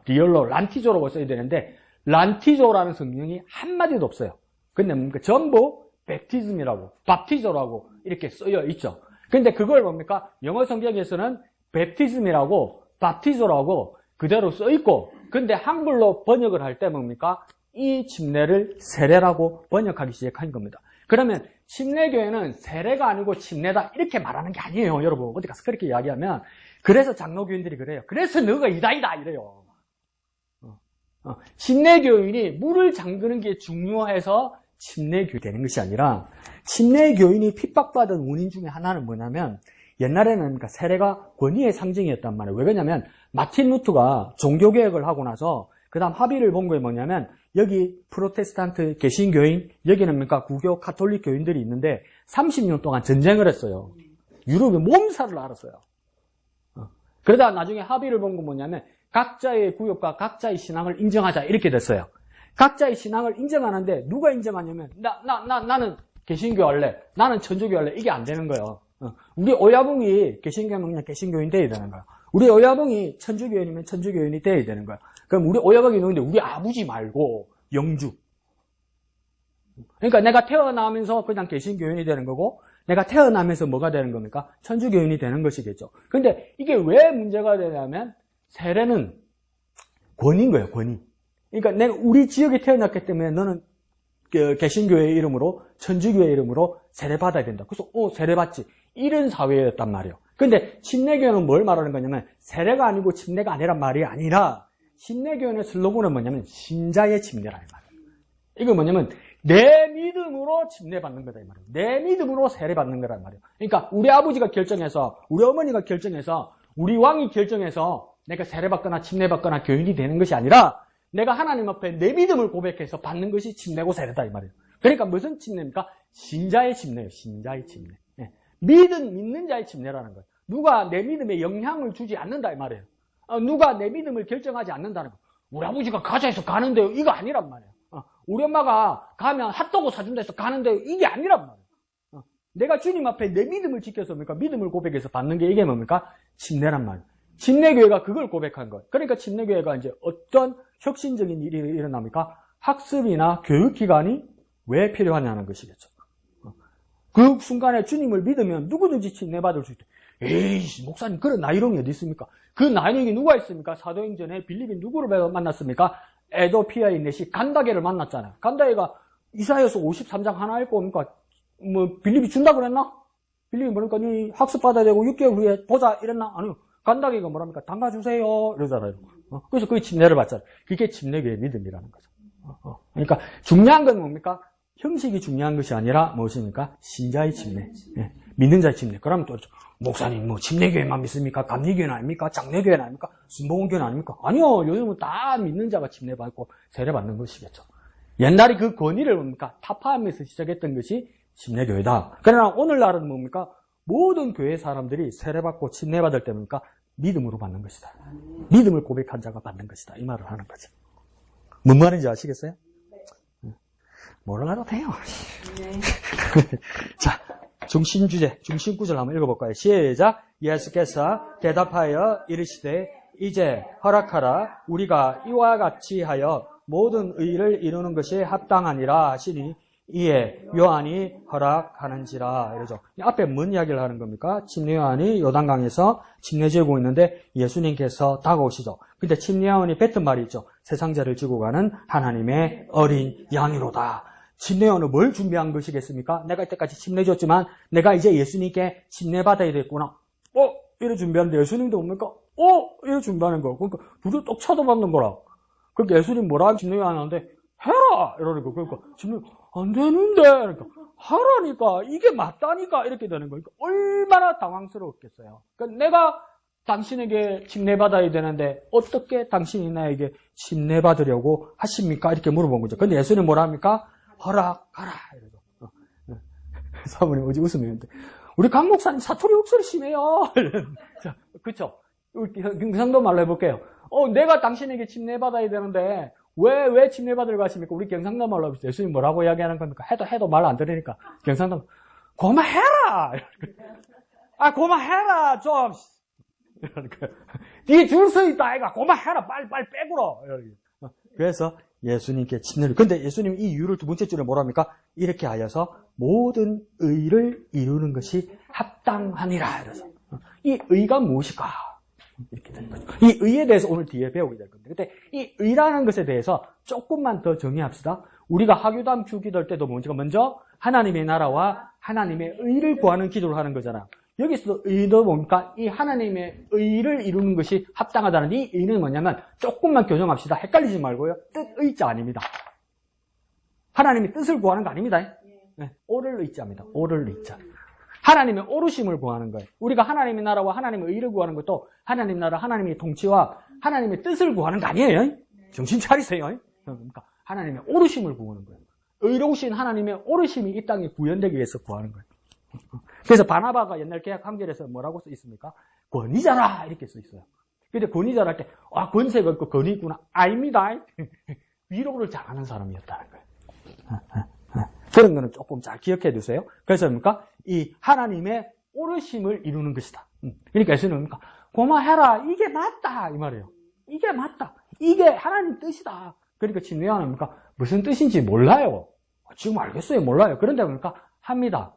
리얼로 란티조라고 써야 되는데 란티조라는 성경이 한마디도 없어요. 근데 뭡니까? 전부 베프티즘이라고 밥티조라고 이렇게 쓰여 있죠. 근데 그걸 뭡니까? 영어 성경에서는 베프티즘이라고 밥티조라고 그대로 써 있고 근데 한글로 번역을 할 때 뭡니까? 이 침례를 세례라고 번역하기 시작한 겁니다. 그러면 침례교회는 세례가 아니고 침례다 이렇게 말하는 게 아니에요. 여러분 어디 가서 그렇게 이야기하면 그래서 장로교인들이 그래요. 그래서 너가 이다이다 이래요. 침례교인이 물을 잠그는 게 중요해서 침례교인이 되는 것이 아니라 침례교인이 핍박받은 원인 중에 하나는 뭐냐면 옛날에는 그러니까 세례가 권위의 상징이었단 말이에요. 왜 그러냐면 마틴 루터가 종교개혁을 하고 나서 그 다음 합의를 본 게 뭐냐면 여기 프로테스탄트 개신교인 여기는 그러니까 구교 카톨릭 교인들이 있는데 30년 동안 전쟁을 했어요. 유럽의 몸살을 앓았어요. 그러다 나중에 합의를 본 건 뭐냐면 각자의 구역과 각자의 신앙을 인정하자 이렇게 됐어요. 각자의 신앙을 인정하는데 누가 인정하냐면 나는 개신교 할래. 나는 천주교 할래. 이게 안 되는 거예요. 우리 오야붕이 개신교면 그냥 개신교인 돼야 되는 거야. 우리 오야붕이 천주교인이면 천주교인이 돼야 되는 거야. 그럼 우리 오야붕이 누군데 우리 아버지 말고 영주. 그러니까 내가 태어나면서 그냥 개신교인이 되는 거고 내가 태어나면서 뭐가 되는 겁니까? 천주교인이 되는 것이겠죠. 근데 이게 왜 문제가 되냐면 세례는 권위인 거예요. 권위. 그러니까 내가 우리 지역에 태어났기 때문에 너는 개신교의 이름으로 천주교의 이름으로 세례받아야 된다. 그래서 세례받지. 이런 사회였단 말이에요. 근데 침례교회는 뭘 말하는 거냐면 세례가 아니고 침례가 아니란 말이 아니라 침례교회의 슬로건은 뭐냐면 신자의 침례라는 말이에요. 이거 뭐냐면 내 믿음으로 침례받는 거다 이 말이에요. 내 믿음으로 세례받는 거란 말이에요. 그러니까 우리 아버지가 결정해서 우리 어머니가 결정해서 우리 왕이 결정해서 내가 세례받거나 침례받거나 교인이 되는 것이 아니라 내가 하나님 앞에 내 믿음을 고백해서 받는 것이 침례고 세례다 이 말이에요. 그러니까 무슨 침례입니까? 신자의 침례예요. 신자의 침례. 믿는 자의 침례라는 거예요. 누가 내 믿음에 영향을 주지 않는다 이 말이에요. 누가 내 믿음을 결정하지 않는다는 거예요. 우리 아버지가 가자 해서 가는데요. 이거 아니란 말이에요. 우리 엄마가 가면 핫도그 사준다 해서 가는데요. 이게 아니란 말이에요. 내가 주님 앞에 내 믿음을 지켜서 뭡니까? 믿음을 고백해서 받는 게 이게 뭡니까? 침례란 말이에요. 침례교회가 그걸 고백한 거예요. 그러니까 침례교회가 이제 어떤 혁신적인 일이 일어납니까? 학습이나 교육기관이 왜 필요하냐는 것이겠죠. 그 순간에 주님을 믿으면 누구든지 침례받을 수 있다. 에이, 목사님, 그런 나이롱이 어디 있습니까? 그 나이롱이 누가 있습니까? 사도행전에 빌립이 누구를 만났습니까? 에도피아의 넷이 간다게를 만났잖아요. 간다게가 이사야서 53장 하나 읽고 뭡니까? 빌립이 준다 그랬나? 빌립이 뭐니까, 니 학습받아야 되고 6개월 후에 보자 이랬나? 아니요. 간다게가 뭐랍니까? 담가주세요. 이러잖아요. 그래서 그게 침례를 받잖아요. 그게 침례교의 믿음이라는 거죠. 그러니까 중요한 건 뭡니까? 형식이 중요한 것이 아니라 무엇입니까? 신자의 침례. 믿는 자의 침례. 그러면 또 목사님 뭐 침례교회만 믿습니까? 감리교회는 아닙니까? 장례교회는 아닙니까? 순복음교회는 아닙니까? 아니요. 요즘은 다 믿는 자가 침례받고 세례받는 것이겠죠. 옛날에 그 권위를 뭡니까? 타파하면서 시작했던 것이 침례교회다. 그러나 오늘날은 뭡니까? 모든 교회 사람들이 세례받고 침례받을 때 뭡니까? 믿음으로 받는 것이다. 믿음을 고백한 자가 받는 것이다. 이 말을 하는 거죠. 뭔 말인지 아시겠어요? 몰라도 돼요. 자, 중심 주제, 중심 구절 한번 읽어볼까요? 시작. 예수께서 대답하여 이르시되 이제 허락하라. 우리가 이와 같이 하여 모든 의를 이루는 것이 합당하니라 하시니 이에 요한이 허락하는지라. 이러죠. 앞에 뭔 이야기를 하는 겁니까? 침례 요한이 요단강에서 침례 지고 있는데 예수님께서 다가오시죠. 근데 침례 요한이 뱉은 말이 있죠. 세상죄를 지고 가는 하나님의 어린 양이로다. 침례 요한은 뭘 준비한 것이겠습니까? 내가 이때까지 침례 줬지만 내가 이제 예수님께 침례 받아야 되겠구나. 이래 준비하는데 예수님도 뭡니까? 이래 준비하는 거. 그러니까 둘이 똑 쳐다보는 거라. 그러니까 예수님 뭐라 침례 요한한테 해라! 이러는 거. 그러니까 침례 안 되는데. 그러니까 하라니까. 이게 맞다니까. 이렇게 되는 거니까 얼마나 당황스러웠겠어요. 그러니까 내가 당신에게 침례받아야 되는데 어떻게 당신이 나에게 침례받으려고 하십니까? 이렇게 물어본 거죠. 근데 예수님 뭐라 합니까? 허락하라. 이러죠. 사모님 어제 웃으면는데 우리 강 목사님 사투리 욕설이 심해요. 자, 그쵸? 경상도 말로 해볼게요. 내가 당신에게 침례받아야 되는데 왜 침례받으러 가십니까? 우리 경상도 말로 해보세요. 예수님 뭐라고 이야기하는 겁니까? 해도 말 안 들으니까. 경상도 고마해라! 고마해라, 좀! 이러니까. 네 줄 서 있다, 아이가. 고마해라, 빨리 빼구러! 그래서 예수님께 침례를. 근데 예수님 이 이유를 두 번째 줄에 뭐랍니까? 이렇게 하여서 모든 의를 이루는 것이 합당하니라. 이래서. 이 의가 무엇일까? 이렇게 되는 거죠. 이 의에 대해서 오늘 뒤에 배우게 될 겁니다. 근데 이 의라는 것에 대해서 조금만 더 정의합시다. 우리가 하교담 주기도할 때도 먼저 하나님의 나라와 하나님의 의를 구하는 기도를 하는 거잖아요. 여기서도 의도 뭡니까? 이 하나님의 의를 이루는 것이 합당하다는 이 의는 뭐냐면 조금만 교정합시다. 헷갈리지 말고요. 뜻의자 아닙니다. 하나님의 뜻을 구하는 거 아닙니다. 네, 오를 의자입니다. 오를 의자. 하나님의 오르심을 구하는 거예요. 우리가 하나님의 나라와 하나님의 의를 구하는 것도 하나님 나라, 하나님의 통치와 하나님의 뜻을 구하는 거 아니에요. 정신 차리세요. 그러니까 하나님의 오르심을 구하는 거예요. 의로우신 하나님의 오르심이 이 땅에 구현되기 위해서 구하는 거예요. 그래서 바나바가 옛날 개약 한글에서 뭐라고 써 있습니까? 권위자라 이렇게 써 있어요. 근데 권위자라 할 때 권세가 있고 권위 있구나. 아닙니다. 위로를 잘하는 사람이었다는 거예요. 그런 거는 조금 잘 기억해 두세요. 그래서 뭡니까? 이 하나님의 오르심을 이루는 것이다. 그러니까 예수님은 뭡니까? 고마해라. 이게 맞다. 이 말이에요. 이게 맞다. 이게 하나님 뜻이다. 그러니까 침례 요한은 뭡니까? 무슨 뜻인지 몰라요. 지금 알겠어요. 몰라요. 그런데 뭡니까? 합니다.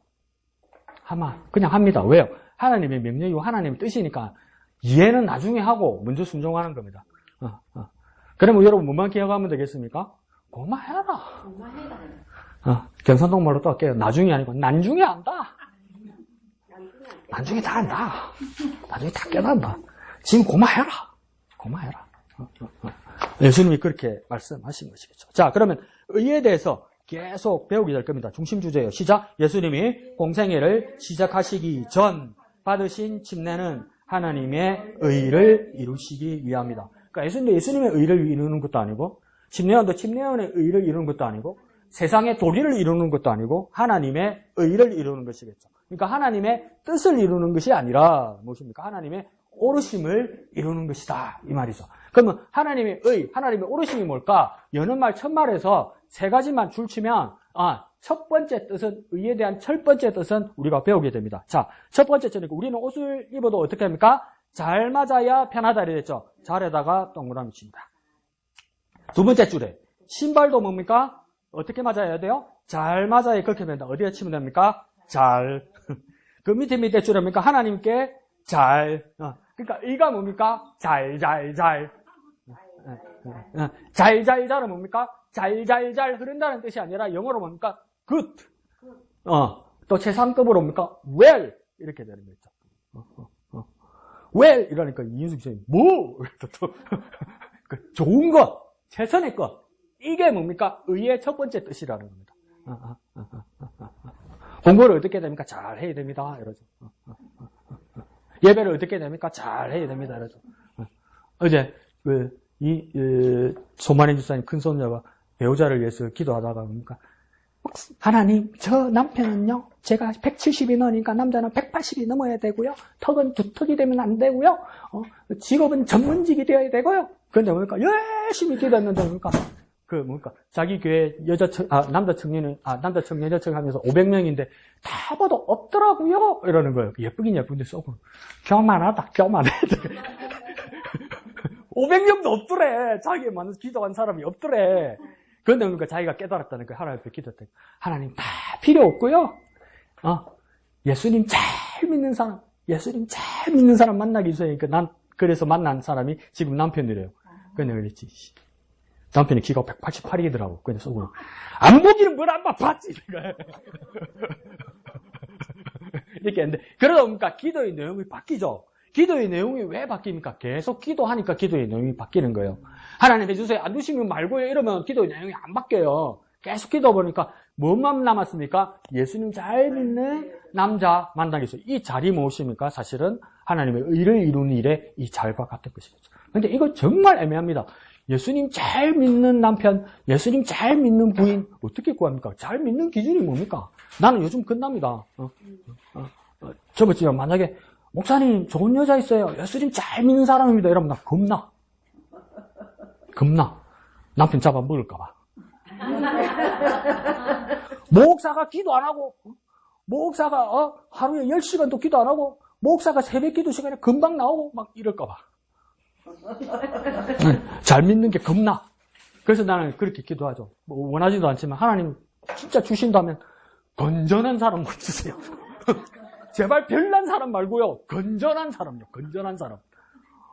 그냥 합니다. 왜요? 하나님의 명령이고 하나님의 뜻이니까 이해는 나중에 하고 먼저 순종하는 겁니다. 그러면 여러분 뭐만 기억하면 되겠습니까? 고마해라. 경상도 말로 또 할게요. 나중에 아니고 난중에 한다. 나중에 다 한다. 나중에 다 깨닫는다. 지금 고마해라. 예수님이 그렇게 말씀하신 것이겠죠. 자, 그러면 의에 대해서 계속 배우게 될 겁니다. 중심 주제예요. 시작. 예수님이 공생애를 시작하시기 전 받으신 침례는 하나님의 의를 이루시기 위함이다. 그러니까 예수님의 의를 이루는 것도 아니고 침례요한도 침례요한의 의를 이루는 것도 아니고 세상의 도리를 이루는 것도 아니고 하나님의 의를 이루는 것이겠죠. 그러니까 하나님의 뜻을 이루는 것이 아니라 무엇입니까? 하나님의 오르심을 이루는 것이다. 이 말이죠. 그러면 하나님의 의, 하나님의 오르심이 뭘까? 여는 말 첫말에서 세 가지만 줄치면 첫 번째 뜻은 의에 대한 첫 번째 뜻은 우리가 배우게 됩니다. 자, 첫 번째 뜻은 우리는 옷을 입어도 어떻게 합니까? 잘 맞아야 편하다 이랬죠. 잘에다가 동그라미 칩니다. 두 번째 줄에 신발도 뭡니까? 어떻게 맞아야 돼요? 잘 맞아야 그렇게 된다. 어디에 치면 됩니까? 잘. 그 밑에 줄에 뭡니까? 하나님께 잘. 그러니까 의가 뭡니까? 잘. 잘은 뭡니까? 잘 흐른다는 뜻이 아니라 영어로 뭡니까? good. 또 제3급으로 뭡니까? well. 이렇게 되는 거죠. well. 이러니까 이윤숙 씨는 뭐? 또 좋은 것. 최선의 것. 이게 뭡니까? 의의 첫 번째 뜻이라는 겁니다. 공부를 어떻게 됩니까? 잘 해야 됩니다. 이러죠. 예배를 어떻게 됩니까? 잘 해야 됩니다. 이러죠. 어제 소만희 집사님 큰 손녀가 배우자를 위해서 기도하다가 뭡니까? 하나님, 저 남편은요, 제가 170이 넘으니까 남자는 180이 넘어야 되고요, 턱은 두턱이 되면 안 되고요, 직업은 전문직이 되어야 되고요. 그런데 뭡니까? 열심히 기도했는데 뭡니까? 자기 교회 남자 청년 여청 하면서 500명인데 다 봐도 없더라고요. 이러는 거예요. 예쁘긴 예쁜데 속으로 교만하다. 500명도 없더래. 자기에 맞는 기도한 사람이 없더래. 그런데 그러니까 자기가 깨달았다는 거예요. 하나님 앞에 기도했더니 하나님 다 필요 없고요. 예수님 잘 믿는 사람 만나기 위해서 난 그래서 만난 사람이 지금 남편이래요. 그런데 그랬지. 남편이 키가 188이더라고. 그래서 속으로 안 보기는 뭘 안 봐 봤지. 이렇게 했는데 그러다 보니까 기도의 내용이 바뀌죠. 기도의 내용이 왜 바뀝니까? 계속 기도하니까 기도의 내용이 바뀌는 거예요. 하나님 해주세요. 안 주시면 말고요. 이러면 기도의 내용이 안 바뀌어요. 계속 기도 보니까 뭐만 남았습니까? 예수님 잘 믿는 남자 만나기 위해서 이 자리 무엇입니까? 사실은 하나님의 의를 이루는 일에 이 자리와 같은 것이겠죠. 그런데 이거 정말 애매합니다. 예수님 잘 믿는 남편, 예수님 잘 믿는 부인 어떻게 구합니까? 잘 믿는 기준이 뭡니까? 나는 요즘 끝납니다. 저번주에 만약에 목사님 좋은 여자 있어요. 예수님 잘 믿는 사람입니다. 이러면 나 겁나. 남편 잡아 먹을까 봐. 목사가 기도 안 하고, 목사가 하루에 10시간도 기도 안 하고, 목사가 새벽 기도 시간에 금방 나오고 막 이럴까 봐. 잘 믿는 게 겁나. 그래서 나는 그렇게 기도하죠. 뭐 원하지도 않지만 하나님 진짜 주신다면 건전한 사람 주세요. 제발 별난 사람 말고요. 건전한 사람요. 건전한 사람.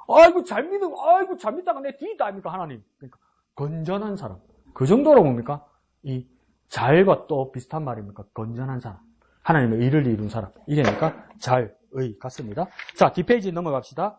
아이고 잘 믿다가 내 뒤있다 아닙니까 하나님. 그러니까 건전한 사람. 그 정도로 뭡니까? 이 잘과 또 비슷한 말입니까? 건전한 사람. 하나님의 의를 이룬 사람. 이게니까 잘의 같습니다. 자, 뒷페이지 넘어갑시다.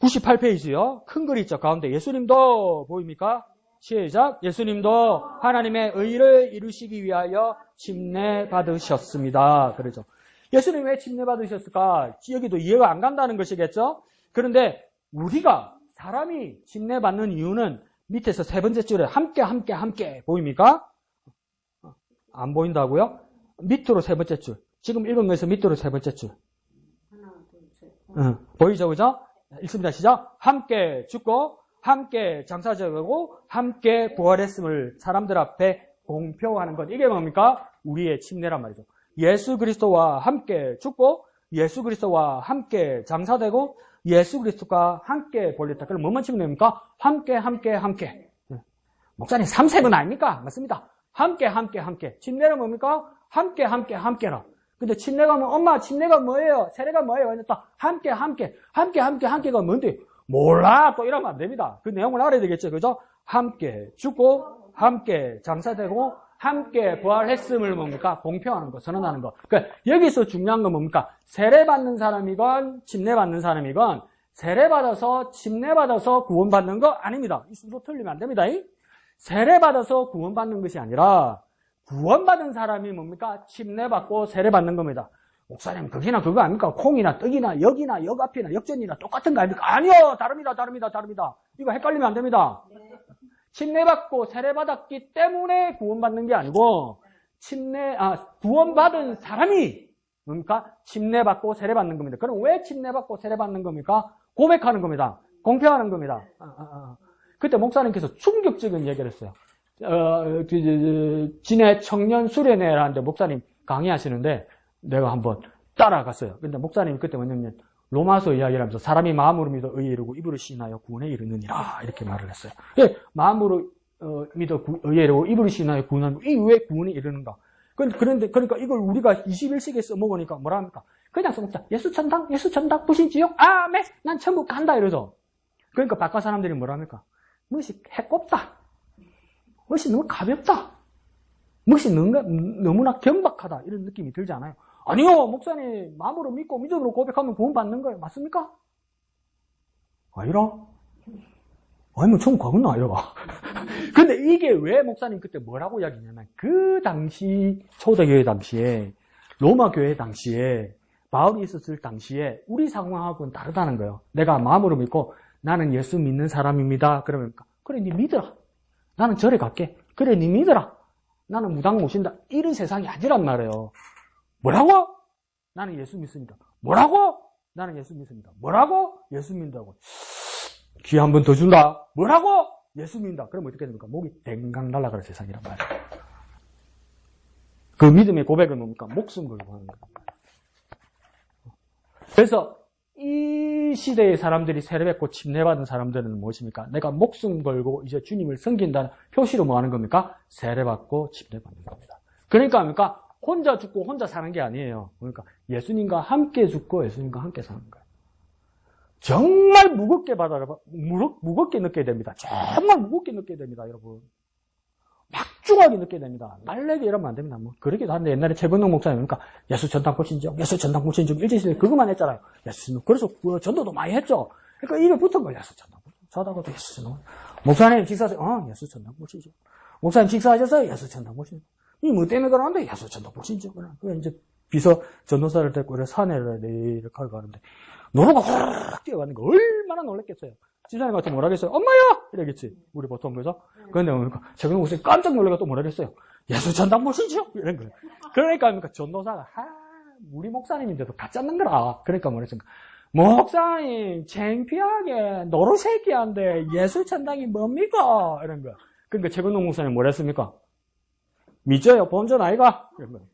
98페이지요. 큰 글 있죠. 가운데 예수님도 보입니까? 시작. 예수님도 하나님의 의를 이루시기 위하여 침례받으셨습니다. 그러죠. 예수님이 왜 침례받으셨을까? 여기도 이해가 안 간다는 것이겠죠? 그런데 우리가 사람이 침례받는 이유는 밑에서 세 번째 줄에 함께 보입니까? 안 보인다고요? 밑으로 세 번째 줄. 지금 읽은 거에서 밑으로 세 번째 줄. 하나, 둘, 셋. 보이죠? 그죠? 읽습니다. 시작. 함께 죽고 함께 장사되고 함께 부활했음을 사람들 앞에 공표하는 것. 이게 뭡니까? 우리의 침례란 말이죠. 예수 그리스도와 함께 죽고 예수 그리스도와 함께 장사되고 예수 그리스도와 함께 볼렸다. 그럼 뭐만 침례입니까? 함께. 목사님 3세븐 아닙니까? 맞습니다. 함께. 침례는 뭡니까? 함께라. 근데 침례가 엄마 침례가 뭐예요? 세례가 뭐예요? 또 함께가 뭔데? 몰라. 또 이러면 안 됩니다. 그 내용을 알아야 되겠죠. 그죠? 함께 죽고 함께 장사되고 함께 부활했음을 뭡니까? 공표하는 거, 선언하는 거. 그러니까 여기서 중요한 건 뭡니까? 세례받는 사람이건 침례받는 사람이건 세례받아서 침례받아서 구원받는 거 아닙니다. 이 순서 틀리면 안 됩니다. 세례받아서 구원받는 것이 아니라 구원받은 사람이 뭡니까? 침례받고 세례받는 겁니다. 목사님 그게나 그거 아닙니까? 콩이나 떡이나 역이나 역 앞이나 역전이나 똑같은 거 아닙니까? 아니요. 다릅니다. 이거 헷갈리면 안 됩니다. 침례받고 세례받았기 때문에 구원받는 게 아니고 구원받은 사람이 뭡니까? 침례받고 세례받는 겁니다. 그럼 왜 침례받고 세례받는 겁니까? 고백하는 겁니다. 공표하는 겁니다. 그때 목사님께서 충격적인 얘기를 했어요. 진해 청년 수련회라는데 목사님 강의하시는데 내가 한번 따라갔어요. 근데 목사님이 그때 뭐냐면 로마서 이야기를 하면서 사람이 마음으로 믿어 의에 이르고 입으로 신하여 구원에 이르느니라 이렇게 말을 했어요. 예, 마음으로 믿어 의에 이르고 입으로 신하여 구원하는 이 왜 구원에 이르는가? 그러니까 이걸 우리가 21세기에 써먹으니까 뭐라 합니까? 그냥 써먹자. 예수 천당, 부신 지옥, 아멘, 난 천국 간다 이러죠. 그러니까 바깥 사람들이 뭐라 합니까? 무엇이 해꼽다. 무엇이 너무 가볍다. 무엇이 너무나 경박하다. 이런 느낌이 들지 않아요? 아니요, 목사님, 마음으로 믿고 믿음으로 고백하면 구원받는 거예요. 맞습니까? 아니라? 아니면 천국 가겠나, 이러가. 근데 이게 왜 목사님 그때 뭐라고 이야기냐면, 그 당시, 초대교회 당시에, 로마 교회 당시에, 바울이 있었을 당시에, 우리 상황하고는 다르다는 거예요. 내가 마음으로 믿고, 나는 예수 믿는 사람입니다. 그러면, 그래, 니 믿어라. 나는 절에 갈게. 그래, 니 믿어라. 나는 무당 모신다. 이런 세상이 아니란 말이에요. 뭐라고? 나는 예수 믿습니다. 뭐라고? 나는 예수 믿습니다. 뭐라고? 예수 믿는다고. 기회 한 번 더 준다. 뭐라고? 예수 믿는다. 그러면 어떻게 됩니까? 목이 댕강 날아가는 세상이란 말이에요. 그 믿음의 고백은 뭡니까? 목숨 걸고 하는 거예요. 그래서 이 시대의 사람들이 세례받고 침례받은 사람들은 무엇입니까? 내가 목숨 걸고 이제 주님을 섬긴다는 표시로 뭐 하는 겁니까? 세례받고 침례받는 겁니다. 그러니까 뭡니까? 혼자 죽고 혼자 사는 게 아니에요. 그러니까 예수님과 함께 죽고 예수님과 함께 사는 거예요. 정말 무겁게 무겁게 느껴야 됩니다. 정말 무겁게 느껴야 됩니다, 여러분. 막중하게 느껴야 됩니다. 말레게 이러면 안 됩니다. 뭐 그러기도 한데 옛날에 최근동 목사님 그러니까 예수 전당 보신적, 예수 전당 보신적 일제시대 그것만 했잖아요. 예수 그래서 전도도 많이 했죠. 그러니까 입에 붙은 거예요. 예수 전당 보신적. 자다가도 예수 전당. 목사님 식사하세요. 예수 전당 보신적. 목사님 식사하셨어요? 예수 전당 보신적. 이 뭐 때문에 그러는데 예수 전당 보신적. 그래 이제 비서 전도사를 데리고 그래 산에를 이렇게 가는데 노루가 확 뛰어가는 거 얼마나 놀랐겠어요. 집사님 같은 뭐라 그랬어요? 엄마야! 이러겠지. 우리 보통 그래서. 그런데 그러니까 최근에 목사님 깜짝 놀라가 또 뭐라 그랬어요? 예수 전당 보시죠? 이런 거예요. 그러니까 전도사가 우리 목사님인데도 가짜 는 거라. 그러니까 뭐랬습니까? 목사님 창피하게 노루새끼한데 예수 전당이 뭡니까? 이런 거야. 그러니까 최근동 목사님 뭐라 했습니까? 믿어요. 본전 아이가? 이런 거예요.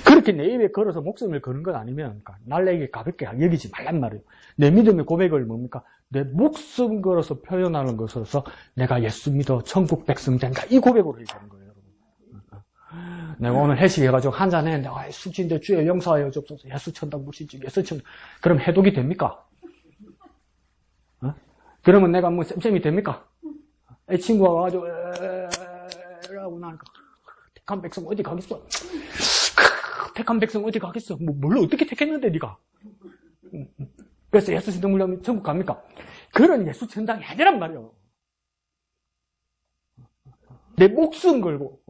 그렇게 내 입에 걸어서 목숨을 거는 건 아니면 날래에게 가볍게 여기지 말란 말이에요. 내 믿음의 고백을 뭡니까? 내 목숨 걸어서 표현하는 것으로서 내가 예수 믿어 천국 백성 된다. 이 고백으로 해야 되는 거예요, 여러분. 내가 오늘 회식해가지고 한잔 했는데 숙진대 주여 용서하여 주옵소서. 예수 천당 무신지 예수 천당. 그럼 해독이 됩니까? 그러면 내가 뭐 쌤쌤이 됩니까? 이 친구가 와가지고 라고 나니까 택한 백성 어디 가겠어? 택한 백성 어디 가겠어? 뭘로 어떻게 택했는데 네가? 그래서 예수 천당 물려면 천국 갑니까? 그런 예수 천당이 아니란 말이에요. 내 목숨 걸고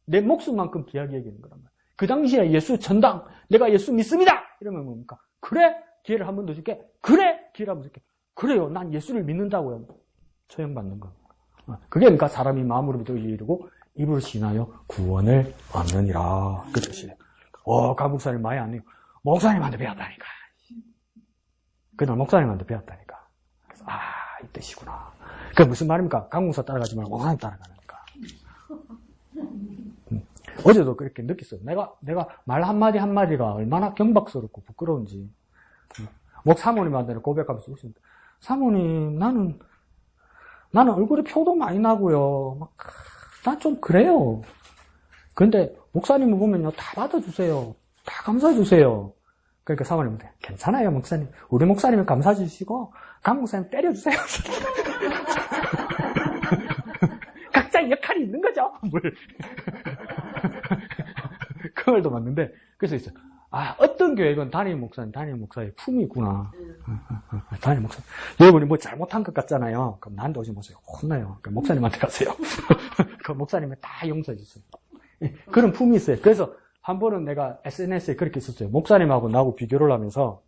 내 목숨만큼 귀하게 여기는 거란 말이에요. 그 당시에 예수 천당 내가 예수 믿습니다. 이러면 뭡니까? 그래 기회를 한 번 더 줄게. 그래 기회를 한 번 줄게. 그래요 난 예수를 믿는다고요. 처형받는 거. 그게 그러니까 사람이 마음으로 믿어 이르고 입으로 신하여 구원을 얻느니라. 그 뜻이에요. 강 목사님 많이 안 해요. 목사님한테 배웠다니까. 그날 목사님한테 배웠다니까. 그래서 이 뜻이구나. 그게 무슨 말입니까? 강 목사 따라가지 말고 목사님 따라가니까. 어제도 그렇게 느꼈어요. 내가 말 한마디 한마디가 얼마나 경박스럽고 부끄러운지. 사모님한테 고백하면서 있습니다. 사모님, 나는 얼굴에 표도 많이 나고요. 난 좀 그래요. 근데 목사님을 보면요, 다 받아주세요. 다 감사해주세요. 그러니까 사모님한테 괜찮아요, 목사님. 우리 목사님은 감사해주시고 강 목사님 때려주세요. 각자 역할이 있는 거죠. 그 말도 맞는데 그래서 있어요. 어떤 교회건 담임 목사의 품이 있구나. 담임 목사. 여러분이 뭐 잘못한 것 같잖아요. 그럼 나한테 오지 마세요. 혼나요. 그럼 목사님한테 가세요. 그 목사님은 다 용서해 주세요. 그런 품이 있어요. 그래서 한 번은 내가 SNS에 그렇게 썼어요. 목사님하고 나하고 비교를 하면서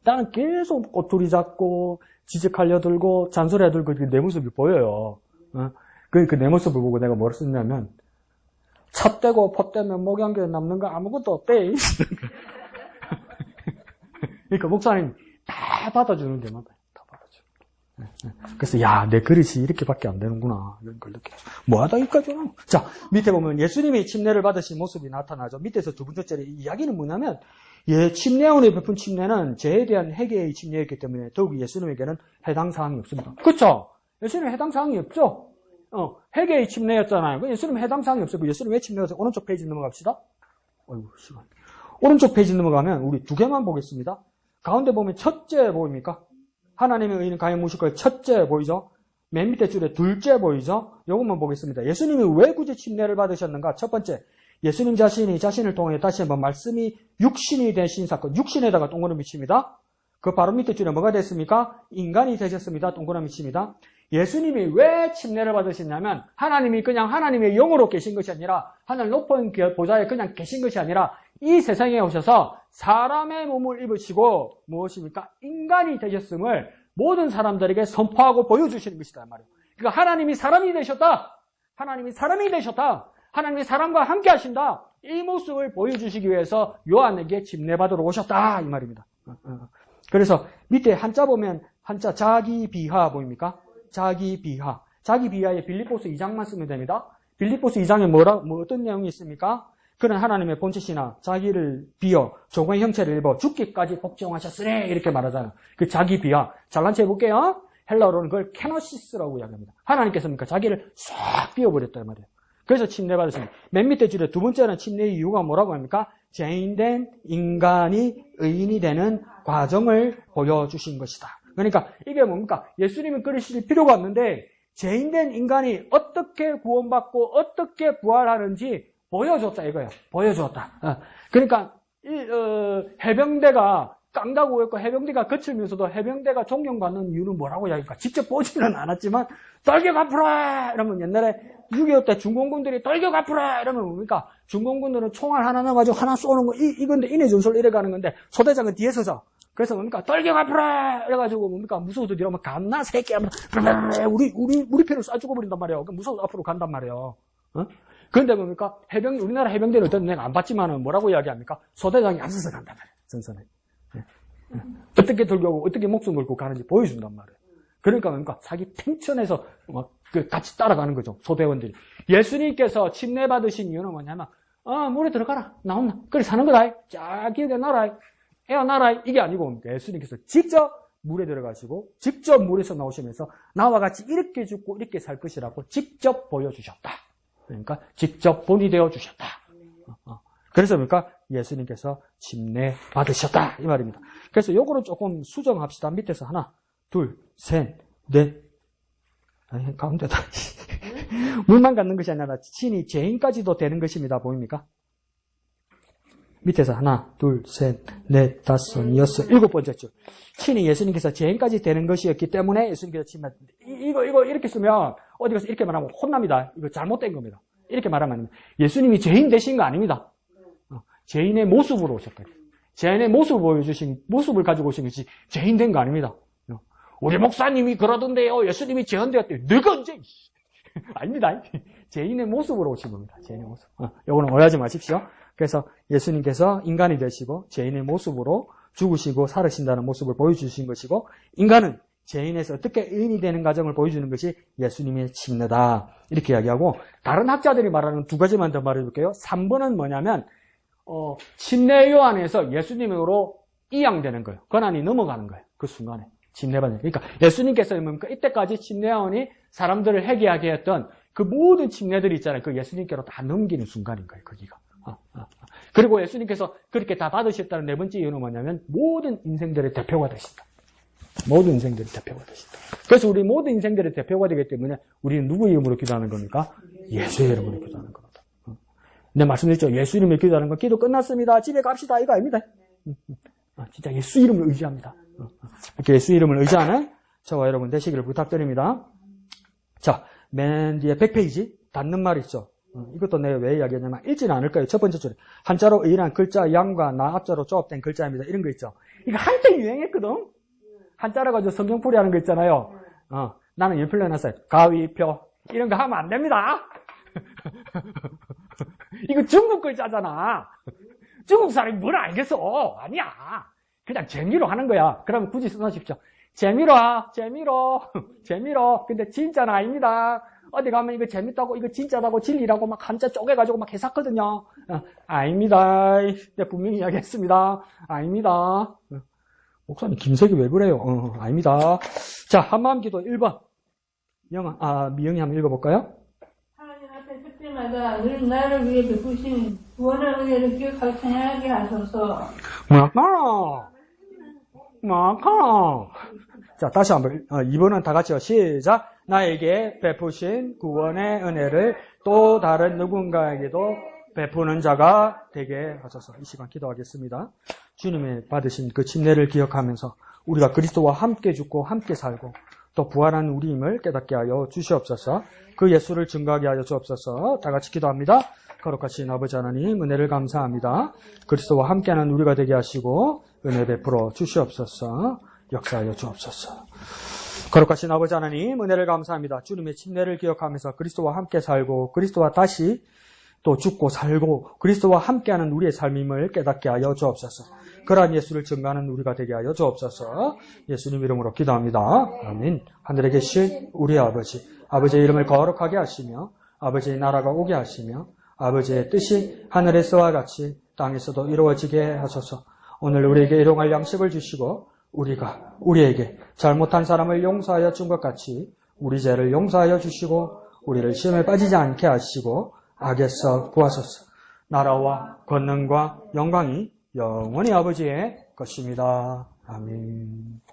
나는 계속 꼬투리 잡고 지적하려 들고 잔소리하려 들고 내 모습이 보여요. 그 내 모습을 보고 내가 뭐를 썼냐면 차 떼고 포 떼면 목양교에 남는 거 아무것도 없대. 그러니까 목사님 다 받아주는 데만 다 받아줘. 그래서 내 그릇이 이렇게밖에 안 되는구나 이런 걸 느껴요. 뭐하다니까 좀. 자 밑에 보면 예수님이 침례를 받으신 모습이 나타나죠. 밑에서 두 번째 절에 이야기는 뭐냐면 침례원에 베푼 침례는 죄에 대한 회개의 침례였기 때문에 더욱 예수님에게는 해당 사항이 없습니다. 그렇죠? 예수님 해당 사항이 없죠. 회개의 침례였잖아요. 예수님 해당 사항이 없어요. 예수님 왜 침례였어요? 오른쪽 페이지 넘어갑시다. 어이구, 시간. 오른쪽 페이지 넘어가면 우리 두 개만 보겠습니다. 가운데 보면 첫째 보입니까? 하나님의 의는 가히 무실까요? 첫째 보이죠? 맨 밑에 줄에 둘째 보이죠? 이것만 보겠습니다. 예수님이 왜 굳이 침례를 받으셨는가? 첫 번째, 예수님 자신이 자신을 통해 다시 한번 말씀이 육신이 되신 사건, 육신에다가 동그라미 칩니다. 그 바로 밑에 줄에 뭐가 됐습니까? 인간이 되셨습니다. 동그라미 칩니다. 예수님이 왜 침례를 받으셨냐면 하나님이 그냥 하나님의 영으로 계신 것이 아니라 하늘 높은 보좌에 그냥 계신 것이 아니라 이 세상에 오셔서 사람의 몸을 입으시고 무엇입니까? 인간이 되셨음을 모든 사람들에게 선포하고 보여주시는 것이다 말이에요. 그러니까 하나님이 사람이 되셨다. 하나님이 사람이 되셨다. 하나님이 사람과 함께 하신다. 이 모습을 보여주시기 위해서 요한에게 침례받으러 오셨다 이 말입니다. 그래서 밑에 한자 보면 한자 자기 비하 보입니까? 자기 비하. 자기 비하에 빌립보서 2장만 쓰면 됩니다. 빌립보서 2장에 어떤 내용이 있습니까? 그는 하나님의 본체시나 자기를 비어 종의 형체를 입어 죽기까지 복종하셨으니 이렇게 말하잖아요. 그 자기 비하. 잘난 체 해볼게요. 헬라어로는 그걸 케노시스라고 이야기합니다. 하나님께서 자기를 싹 비워버렸다 이 말이에요. 그래서 침례받으십니다. 맨 밑에 줄에 두 번째는 침례의 이유가 뭐라고 합니까? 죄인된 인간이 의인이 되는 과정을 보여주신 것이다. 그러니까 이게 뭡니까? 예수님은 그러실 필요가 없는데 죄인된 인간이 어떻게 구원받고 어떻게 부활하는지 보여줬다 이거예요. 보여줬다. 그러니까 해병대가 깡다고 했고 해병대가 거칠면서도 해병대가 존경받는 이유는 뭐라고 이야기할까? 직접 보지는 않았지만 돌격 앞으로! 이러면 옛날에 6.25 때 중공군들이 돌격 앞으로! 이러면 뭡니까? 중공군들은 총알 하나 넣어가지고 하나 쏘는 거 이건데 인해 전술 이래 가는 건데 소대장은 뒤에 서죠. 그래서 뭡니까? 돌격 앞으로! 이래가지고 뭡니까? 무서워서 이러면 갔나 새끼야. 우리 패를 쏴 죽어버린단 말이에요. 무서워서 앞으로 간단 말이에요. 그런데 뭡니까? 우리나라 해병대는 어떤 내가 안 봤지만은 뭐라고 이야기합니까? 소대장이 앞서서 간단 말이에요. 전선에. 어떻게 돌격하고 어떻게 목숨 걸고 가는지 보여준단 말이에요. 그러니까 뭡니까? 자기 팽천에서 같이 따라가는 거죠. 소대원들이. 예수님께서 침례 받으신 이유는 뭐냐면 물에 들어가라. 나온나. 그래 사는 거다. 쫙 기억에 놔라. 에어놔라. 이게 아니고 뭡니까? 예수님께서 직접 물에 들어가시고 직접 물에서 나오시면서 나와 같이 이렇게 죽고 이렇게 살 것이라고 직접 보여주셨다. 그러니까 직접 본이 되어 주셨다. 그래서 뭡니까? 예수님께서 침례 받으셨다 이 말입니다. 그래서 요거를 조금 수정합시다. 밑에서 하나, 둘, 셋, 넷. 아니, 가운데다. 물만 갖는 것이 아니라 친히 죄인까지도 되는 것입니다. 보입니까? 밑에서 하나, 둘, 셋, 넷, 다섯, 여섯, 일곱 번째 줄. 친히 예수님께서 죄인까지 되는 것이었기 때문에 예수님께서 침례. 이거 이렇게 쓰면 어디 가서 이렇게 말하면 혼납니다. 이거 잘못된 겁니다. 이렇게 말하면 예수님이 죄인 되신 거 아닙니다. 죄인의 모습으로 오셨거든요. 죄인의 모습을 가지고 오신 것이 죄인 된 거 아닙니다. 우리 목사님이 그러던데요. 예수님이 죄인 되었대요. 너가 언제? 아닙니다. 죄인의 모습으로 오신 겁니다. 죄인의 모습. 요거는 오해하지 마십시오. 그래서 예수님께서 인간이 되시고 죄인의 모습으로 죽으시고 살으신다는 모습을 보여주신 것이고 인간은 죄인에서 어떻게 의인이 되는 과정을 보여주는 것이 예수님의 침례다. 이렇게 이야기하고 다른 학자들이 말하는 두 가지만 더 말해볼게요. 3번은 뭐냐면 침례 요한에서 예수님으로 이양되는 거예요. 권한이 넘어가는 거예요. 그 순간에. 침례받는. 그러니까 예수님께서 뭡니까? 이때까지 침례 요한이 사람들을 회개하게 했던 그 모든 침례들이 있잖아요. 그 예수님께로 다 넘기는 순간인 거예요. 거기가. 그리고 예수님께서 그렇게 다 받으셨다는 네 번째 이유는 뭐냐면 모든 인생들의 대표가 되신다. 모든 인생들의 대표가 되신다. 그래서 우리 모든 인생들의 대표가 되기 때문에 우리는 누구의 이름으로 기도하는 겁니까? 예수의 이름으로 기도하는 겁니다. 네, 말씀드렸죠. 예수 이름으로 기도하는 건 기도 끝났습니다. 집에 갑시다. 이거 아닙니다. 진짜 예수 이름을 의지합니다. 이렇게 예수 이름을 의지하는 저와 여러분 되시기를 부탁드립니다. 자, 맨 뒤에 100페이지 닫는 말 있죠. 이것도 내가 왜 이야기했냐면 읽지는 않을 거예요. 첫 번째 줄에 한자로 의란 글자 양과 나 앞자로 조합된 글자입니다. 이런 거 있죠. 이거 한때 유행했거든. 한자로 가지고 성경풀이 하는 거 있잖아요. 나는 연필로 해놨어요. 가위표 이런 거 하면 안 됩니다. 이거 중국 글자잖아. 중국 사람이 뭘 알겠어. 아니야. 그냥 재미로 하는 거야. 그러면 굳이 써놓으십시오. 재미로. 근데 진짜는 아닙니다. 어디 가면 이거 재밌다고, 이거 진짜다고, 진리라고 막 한자 쪼개가지고 막 해석하거든요. 아닙니다. 네, 분명히 이야기했습니다. 아닙니다. 목사님, 김석이 왜 그래요? 아닙니다. 자, 한마음 기도 1번. 미영이 한번 읽어볼까요? 하나님 앞에 설 때마다 늘 나를 위해 베푸신 구원의 은혜를 기억하고 찬양하게 하소서. 마카. 자, 다시 한번 2번은 다 같이요. 시작. 나에게 베푸신 구원의 은혜를 또 다른 누군가에게도 베푸는 자가 되게 하소서. 이 시간 기도하겠습니다. 주님의 받으신 그 침례를 기억하면서 우리가 그리스도와 함께 죽고 함께 살고 또 부활한 우리임을 깨닫게 하여 주시옵소서. 그 예수를 증거하게 하여 주옵소서. 다 같이 기도합니다. 거룩하신 아버지 하나님, 은혜를 감사합니다. 그리스도와 함께하는 우리가 되게 하시고 은혜 베풀어 주시옵소서. 역사하여 주옵소서. 거룩하신 아버지 하나님, 은혜를 감사합니다. 주님의 침례를 기억하면서 그리스도와 함께 살고 그리스도와 다시 또 죽고 살고 그리스도와 함께하는 우리의 삶임을 깨닫게 하여 주옵소서. 그러한 예수를 증거하는 우리가 되게 하여 주옵소서. 예수님 이름으로 기도합니다. 아멘. 하늘에 계신 우리 아버지, 아버지의 이름을 거룩하게 하시며 아버지의 나라가 오게 하시며 아버지의 뜻이 하늘에서와 같이 땅에서도 이루어지게 하소서. 오늘 우리에게 일용할 양식을 주시고 우리가 우리에게 잘못한 사람을 용서하여 준 것 같이 우리 죄를 용서하여 주시고 우리를 시험에 빠지지 않게 하시고 악에서 구하소서. 나라와 권능과 영광이 영원히 아버지의 것입니다. 아멘.